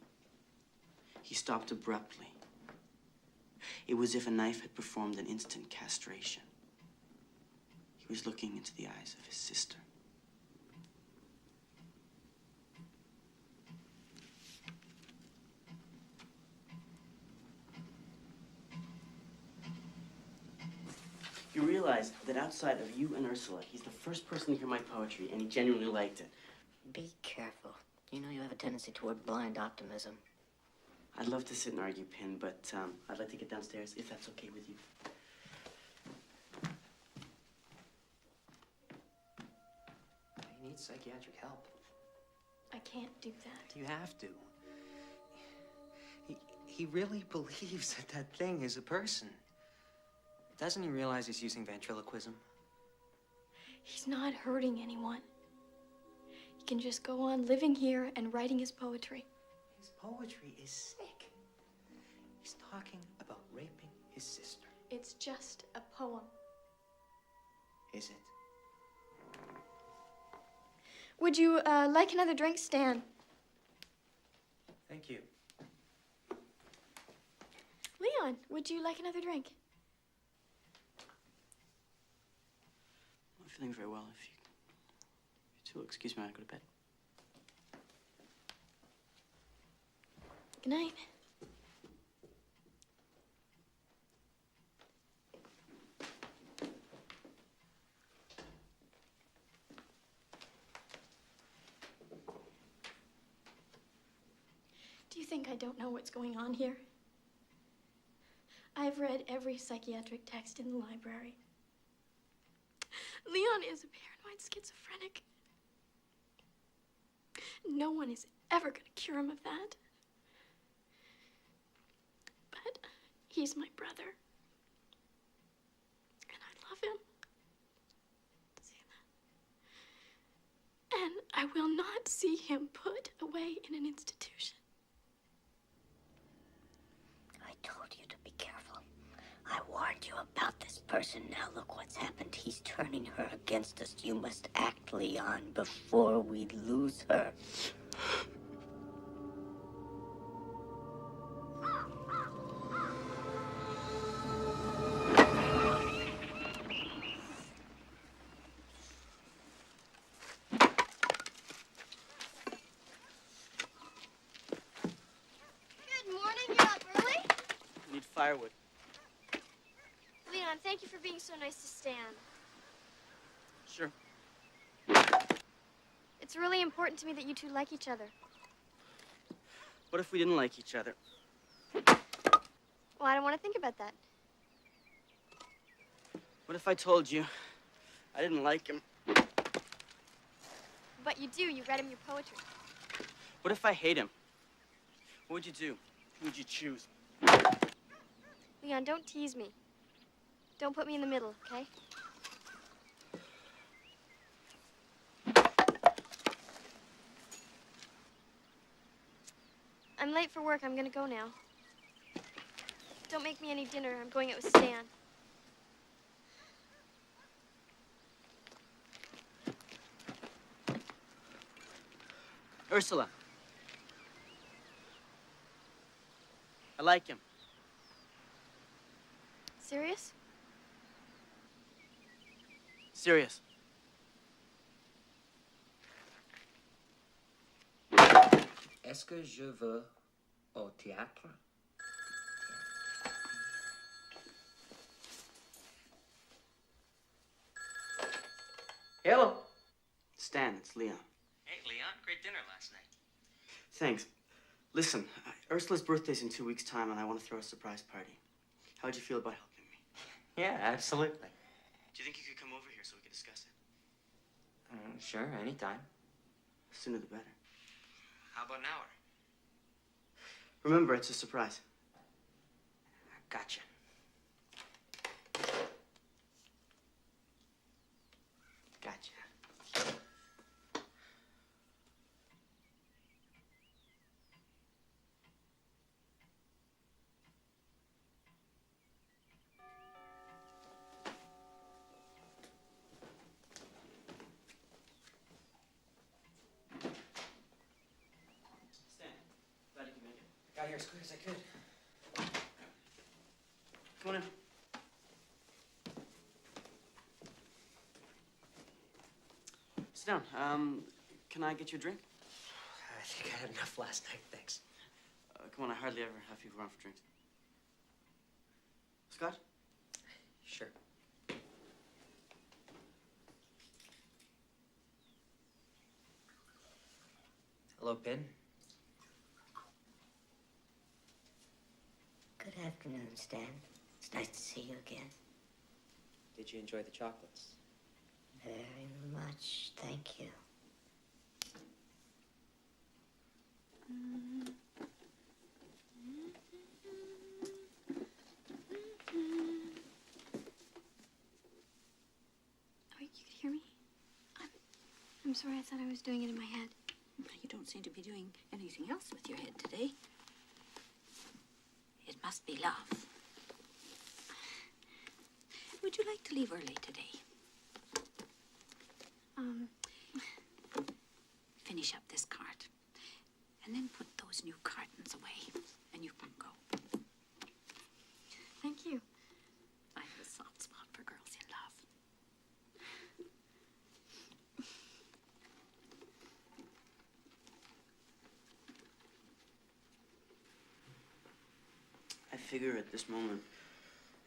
He stopped abruptly. It was as if a knife had performed an instant castration. He was looking into the eyes of his sister. You realize that outside of you and Ursula, he's the first person to hear my poetry, and he genuinely liked it. Be careful. You know you have a tendency toward blind optimism. I'd love to sit and argue, Pin, but I'd like to get downstairs, if that's okay with you. He needs psychiatric help. I can't do that. You have to. He really believes that that thing is a person. Doesn't he realize he's using ventriloquism? He's not hurting anyone. He can just go on living here and writing his poetry. His poetry is sick. He's talking about raping his sister. It's just a poem. Is it? Would you like another drink, Stan? Thank you. Leon, would you like another drink? I'm not feeling very well. If you two will excuse me, I'll go to bed. Good night. Do you think I don't know what's going on here? I've read every psychiatric text in the library. Leon is a paranoid schizophrenic. No one is ever going to cure him of that. But he's my brother. And I love him. See that? And I will not see him put away in an institution. I told you to be careful. I warned you about this person. Now look what's happened. He's turning her against us. You must act, Leon, before we lose her. Good morning. You're up early? I need firewood. Leon, thank you for being so nice to Stan. Sure. It's really important to me that you two like each other. What if we didn't like each other? Well, I don't want to think about that. What if I told you I didn't like him? But you do. You read him your poetry. What if I hate him? What would you do? Who would you choose? Leon, don't tease me. Don't put me in the middle, okay? I'm late for work. I'm gonna go now. Don't make me any dinner. I'm going out with Stan. Ursula. I like him. Serious? Serious. Est-ce que je veux au théâtre? Hello. Stan, it's Leon. Hey, Leon. Great dinner last night. Thanks. Listen, Ursula's birthday's in 2 weeks' time, and I want to throw a surprise party. How would you feel about helping me? Yeah, absolutely. Do you think you could come over here so we could discuss it? Sure, anytime. The sooner the better. How about an hour? Remember, it's a surprise. Gotcha. Gotcha. Stan, glad you could make it. Got here as quick as I could. Come on in. Sit down. Can I get you a drink? I think I had enough last night, thanks. Come on, I hardly ever have people around for drinks. Scott? Sure. Hello, Pin. Good afternoon, Stan. It's nice to see you again. Did you enjoy the chocolates? Very much, thank you. Oh, you could hear me? I'm sorry, I thought I was doing it in my head. You don't seem to be doing anything else with your head today. It must be love. Would you like to leave early today? Finish up this cart. And then put those new cartons away. And you can go. figure at this moment,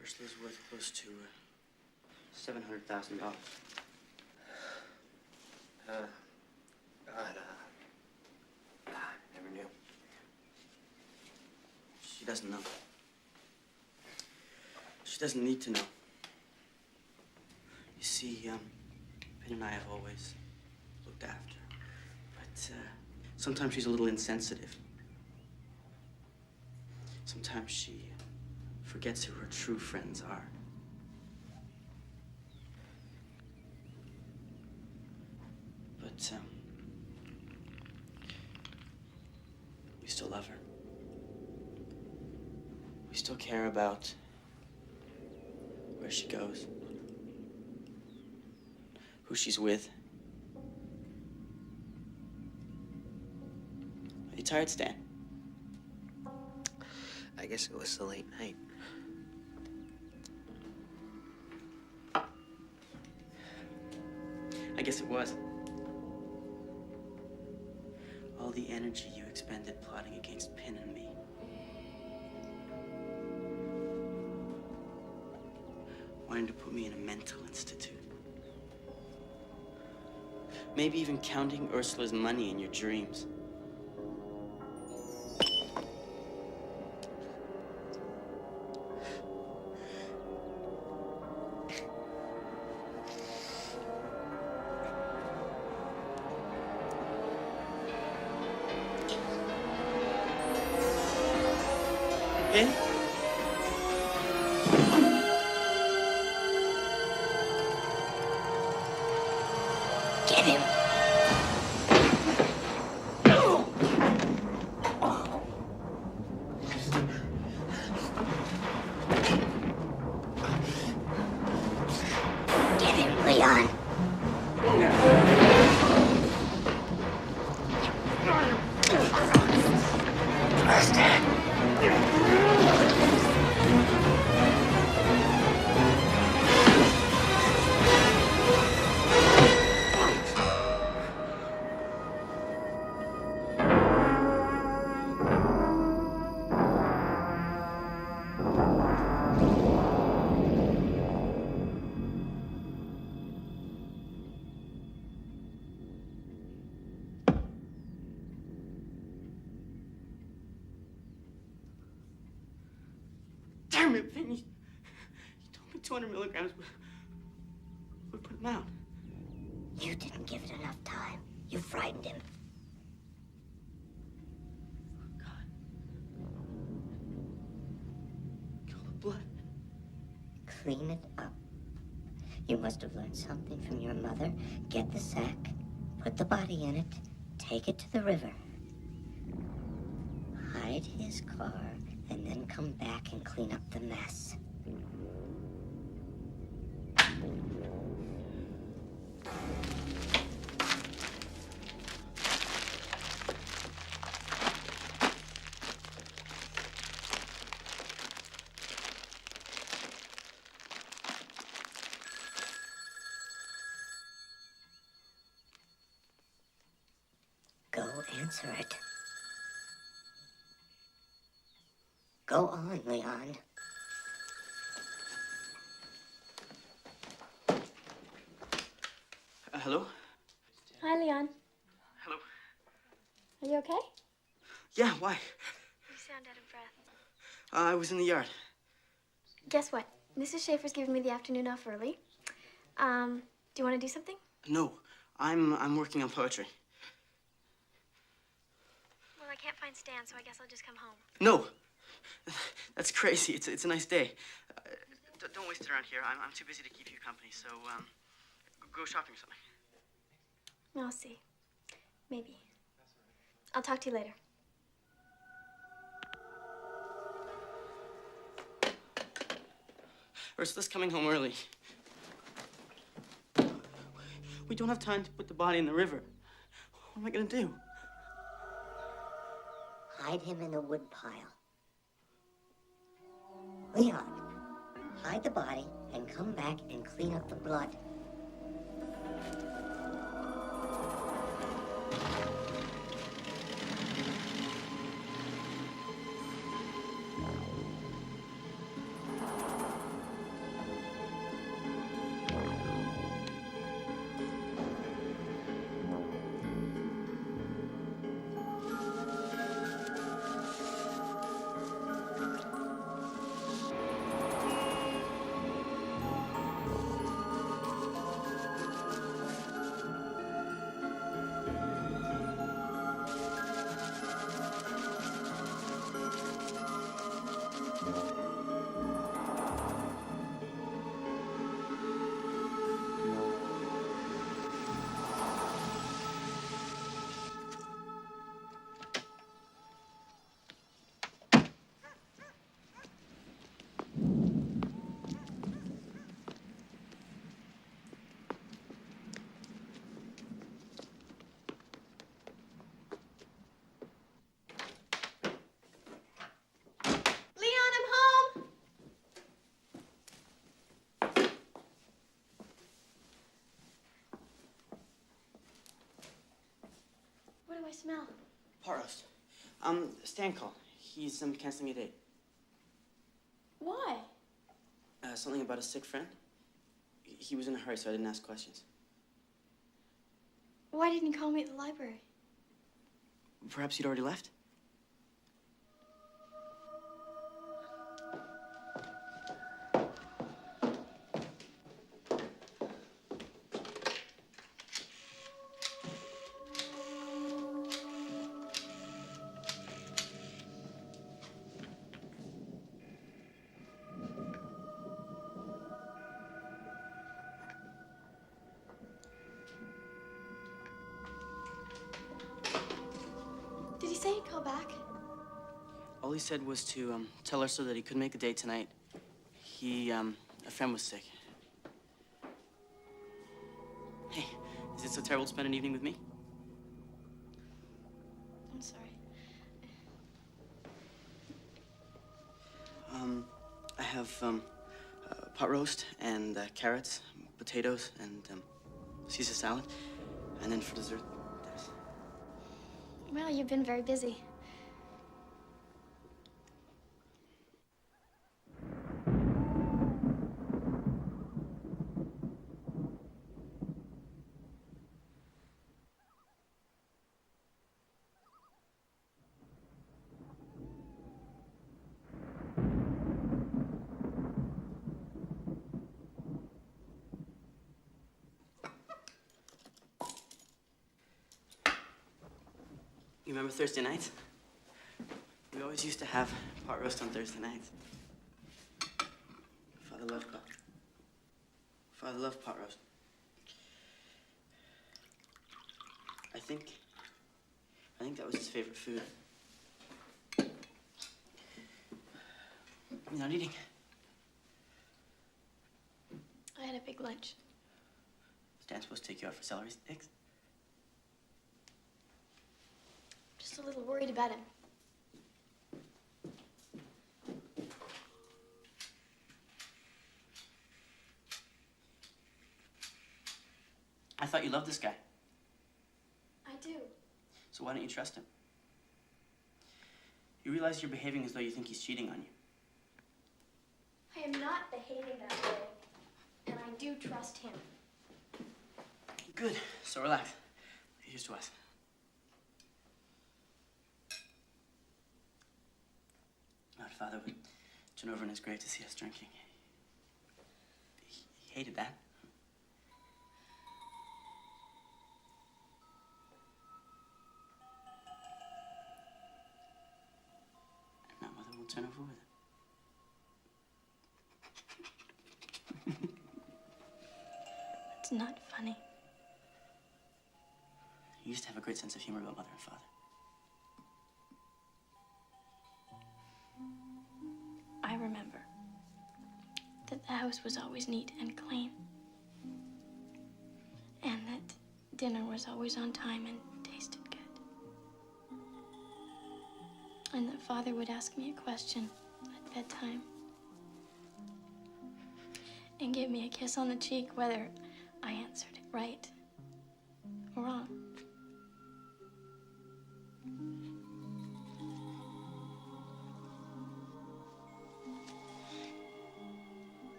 Ursula's worth close to $700,000. Never knew. She doesn't know. She doesn't need to know. You see, Penn and I have always looked after her. But sometimes she's a little insensitive. Sometimes she forgets who her true friends are. But we still love her. We still care about where she goes, who she's with. Are you tired, Stan? I guess it was the late night. I guess it was. All the energy you expended plotting against Pin and me. Wanting to put me in a mental institute. Maybe even counting Ursula's money in your dreams. Pin? Get him. Get him, Leon. Damn it, Pin. You told me 200 milligrams would put him out. You didn't give it enough time. You frightened him. Kill the blood. Clean it up. You must have learned something from your mother. Get the sack, put the body in it, take it to the river. Hide his car, and then come back and clean up the mess. Go answer it. Go on, Leon. Hello? Hi, Leon. Hello? Are you okay? Yeah, why? You sound out of breath. I was in the yard. Guess what? Mrs. Schaefer's giving me the afternoon off early. Do you want to do something? No, I'm working on poetry. Well, I can't find Stan, so I guess I'll just come home. No, that's crazy. It's a nice day. Don't waste it around here. I'm too busy to keep you company. So go shopping or something. I'll see. Maybe. I'll talk to you later. Ursula's coming home early. We don't have time to put the body in the river. What am I gonna do? Hide him in the wood pile. Leon, hide the body and come back and clean up the blood. I smell? Pot roast. Stan called. He's canceling a date. Why? Something about a sick friend. He was in a hurry, so I didn't ask questions. Why didn't you call me at the library? Perhaps you'd already left? Did he say he'd call back? All he said was to tell her so that he couldn't make the date tonight. A friend was sick. Hey, is it so terrible to spend an evening with me? I'm sorry. I have pot roast and carrots, potatoes, and Caesar salad. And then for dessert, this. Well, you've been very busy. You remember Thursday nights? We always used to have pot roast on Thursday nights. Father loved pot roast. I think that was his favorite food. You're not eating? I had a big lunch. Stan's supposed to take you out for celery sticks? Just a little worried about him. I thought you loved this guy. I do. So why don't you trust him? You realize you're behaving as though you think he's cheating on you. I am not behaving that way. And I do trust him. Good. So relax. Here's to us. Our father would turn over in his grave to see us drinking. He hated that. And now Mother will turn over with it. It's not funny. You used to have a great sense of humor about Mother and Father. I remember that the house was always neat and clean. And that dinner was always on time and tasted good. And that Father would ask me a question at bedtime. And give me a kiss on the cheek whether I answered it right or wrong.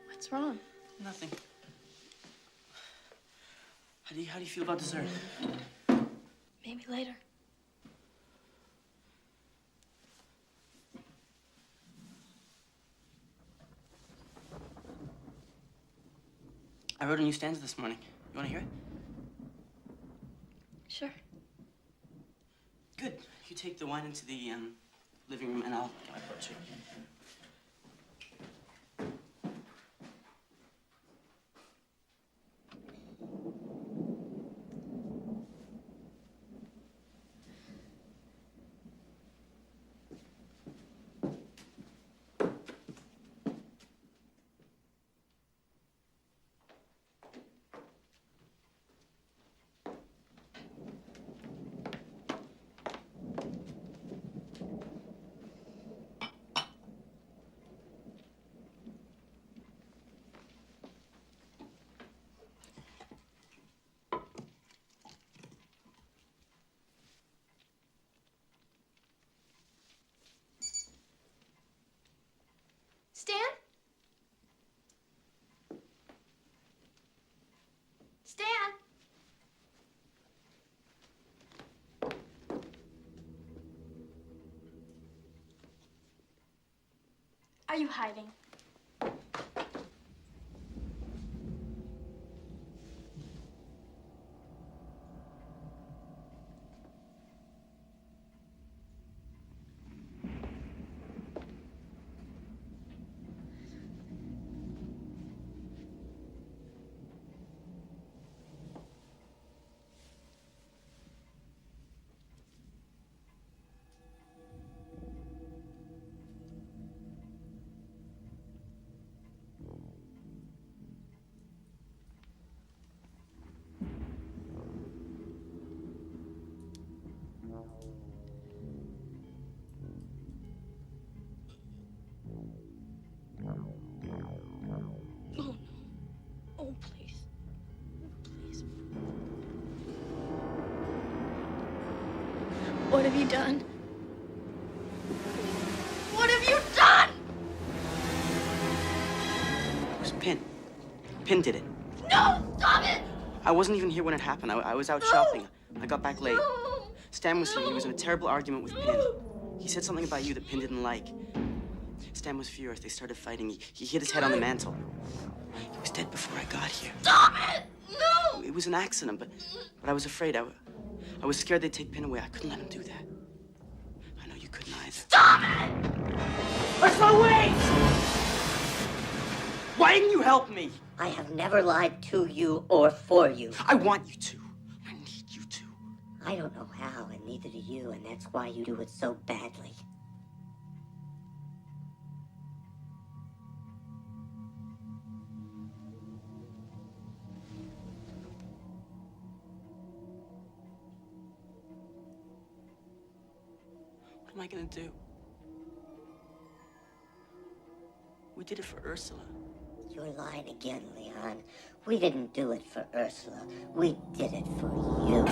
What's wrong? Nothing. How do you feel about dessert? Maybe later. I wrote a new stanza this morning. You want to hear it? Sure. Good. You take the wine into the living room, and I'll get my poetry. Stan? Stan? Are you hiding? Oh, no. Oh, please. Please. What have you done? What have you done? It was Pin. Pin did it. No! Stop it! I wasn't even here when it happened. I was out shopping. I got back late. Stan was here. He was in a terrible argument with Pin. He said something about you that Pin didn't like. Stan was furious. They started fighting. He hit his head on the mantle. He was dead before I got here. Stop it! No! It was an accident, but I was afraid. I was scared they'd take Pin away. I couldn't let him do that. I know you couldn't either. Stop it! Ursula, wait! Why didn't you help me? I have never lied to you or for you. I want you to. I need you to. I don't know how, and neither do you, and that's why you do it so badly. What am I gonna do? We did it for Ursula. You're lying again, Leon. We didn't do it for Ursula. We did it for you.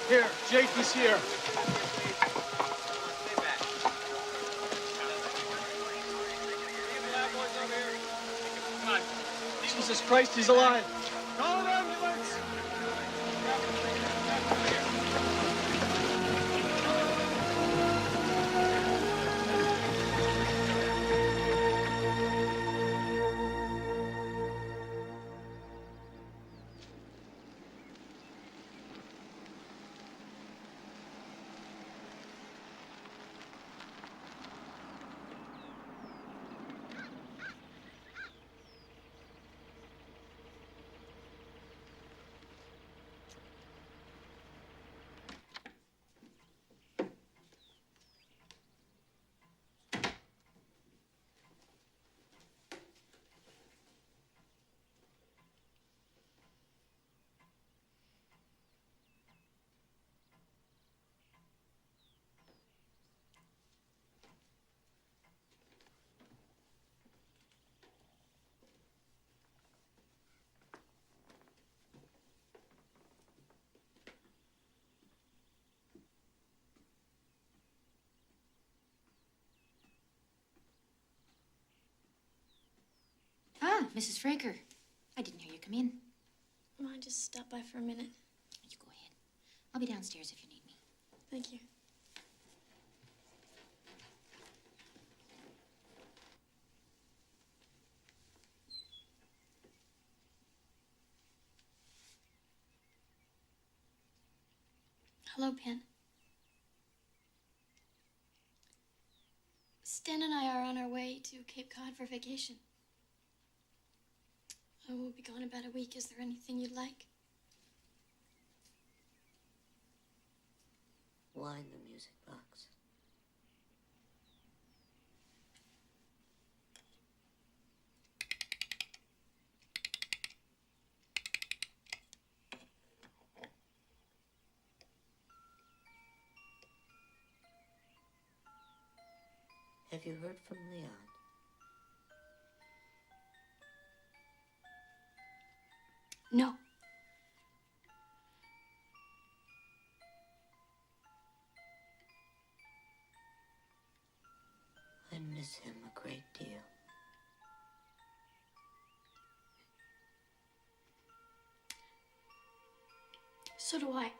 Here, Jake is here. Jesus Christ, he's alive. Call an ambulance. Ah, Mrs. Fraker. I didn't hear you come in. Oh, I just stopped by for a minute. You go ahead. I'll be downstairs if you need me. Thank you. Hello, Pen. Stan and I are on our way to Cape Cod for vacation. We'll be gone about a week. Is there anything you'd like? Wind the music box. Have you heard from Leon? No. I miss him a great deal. So do I.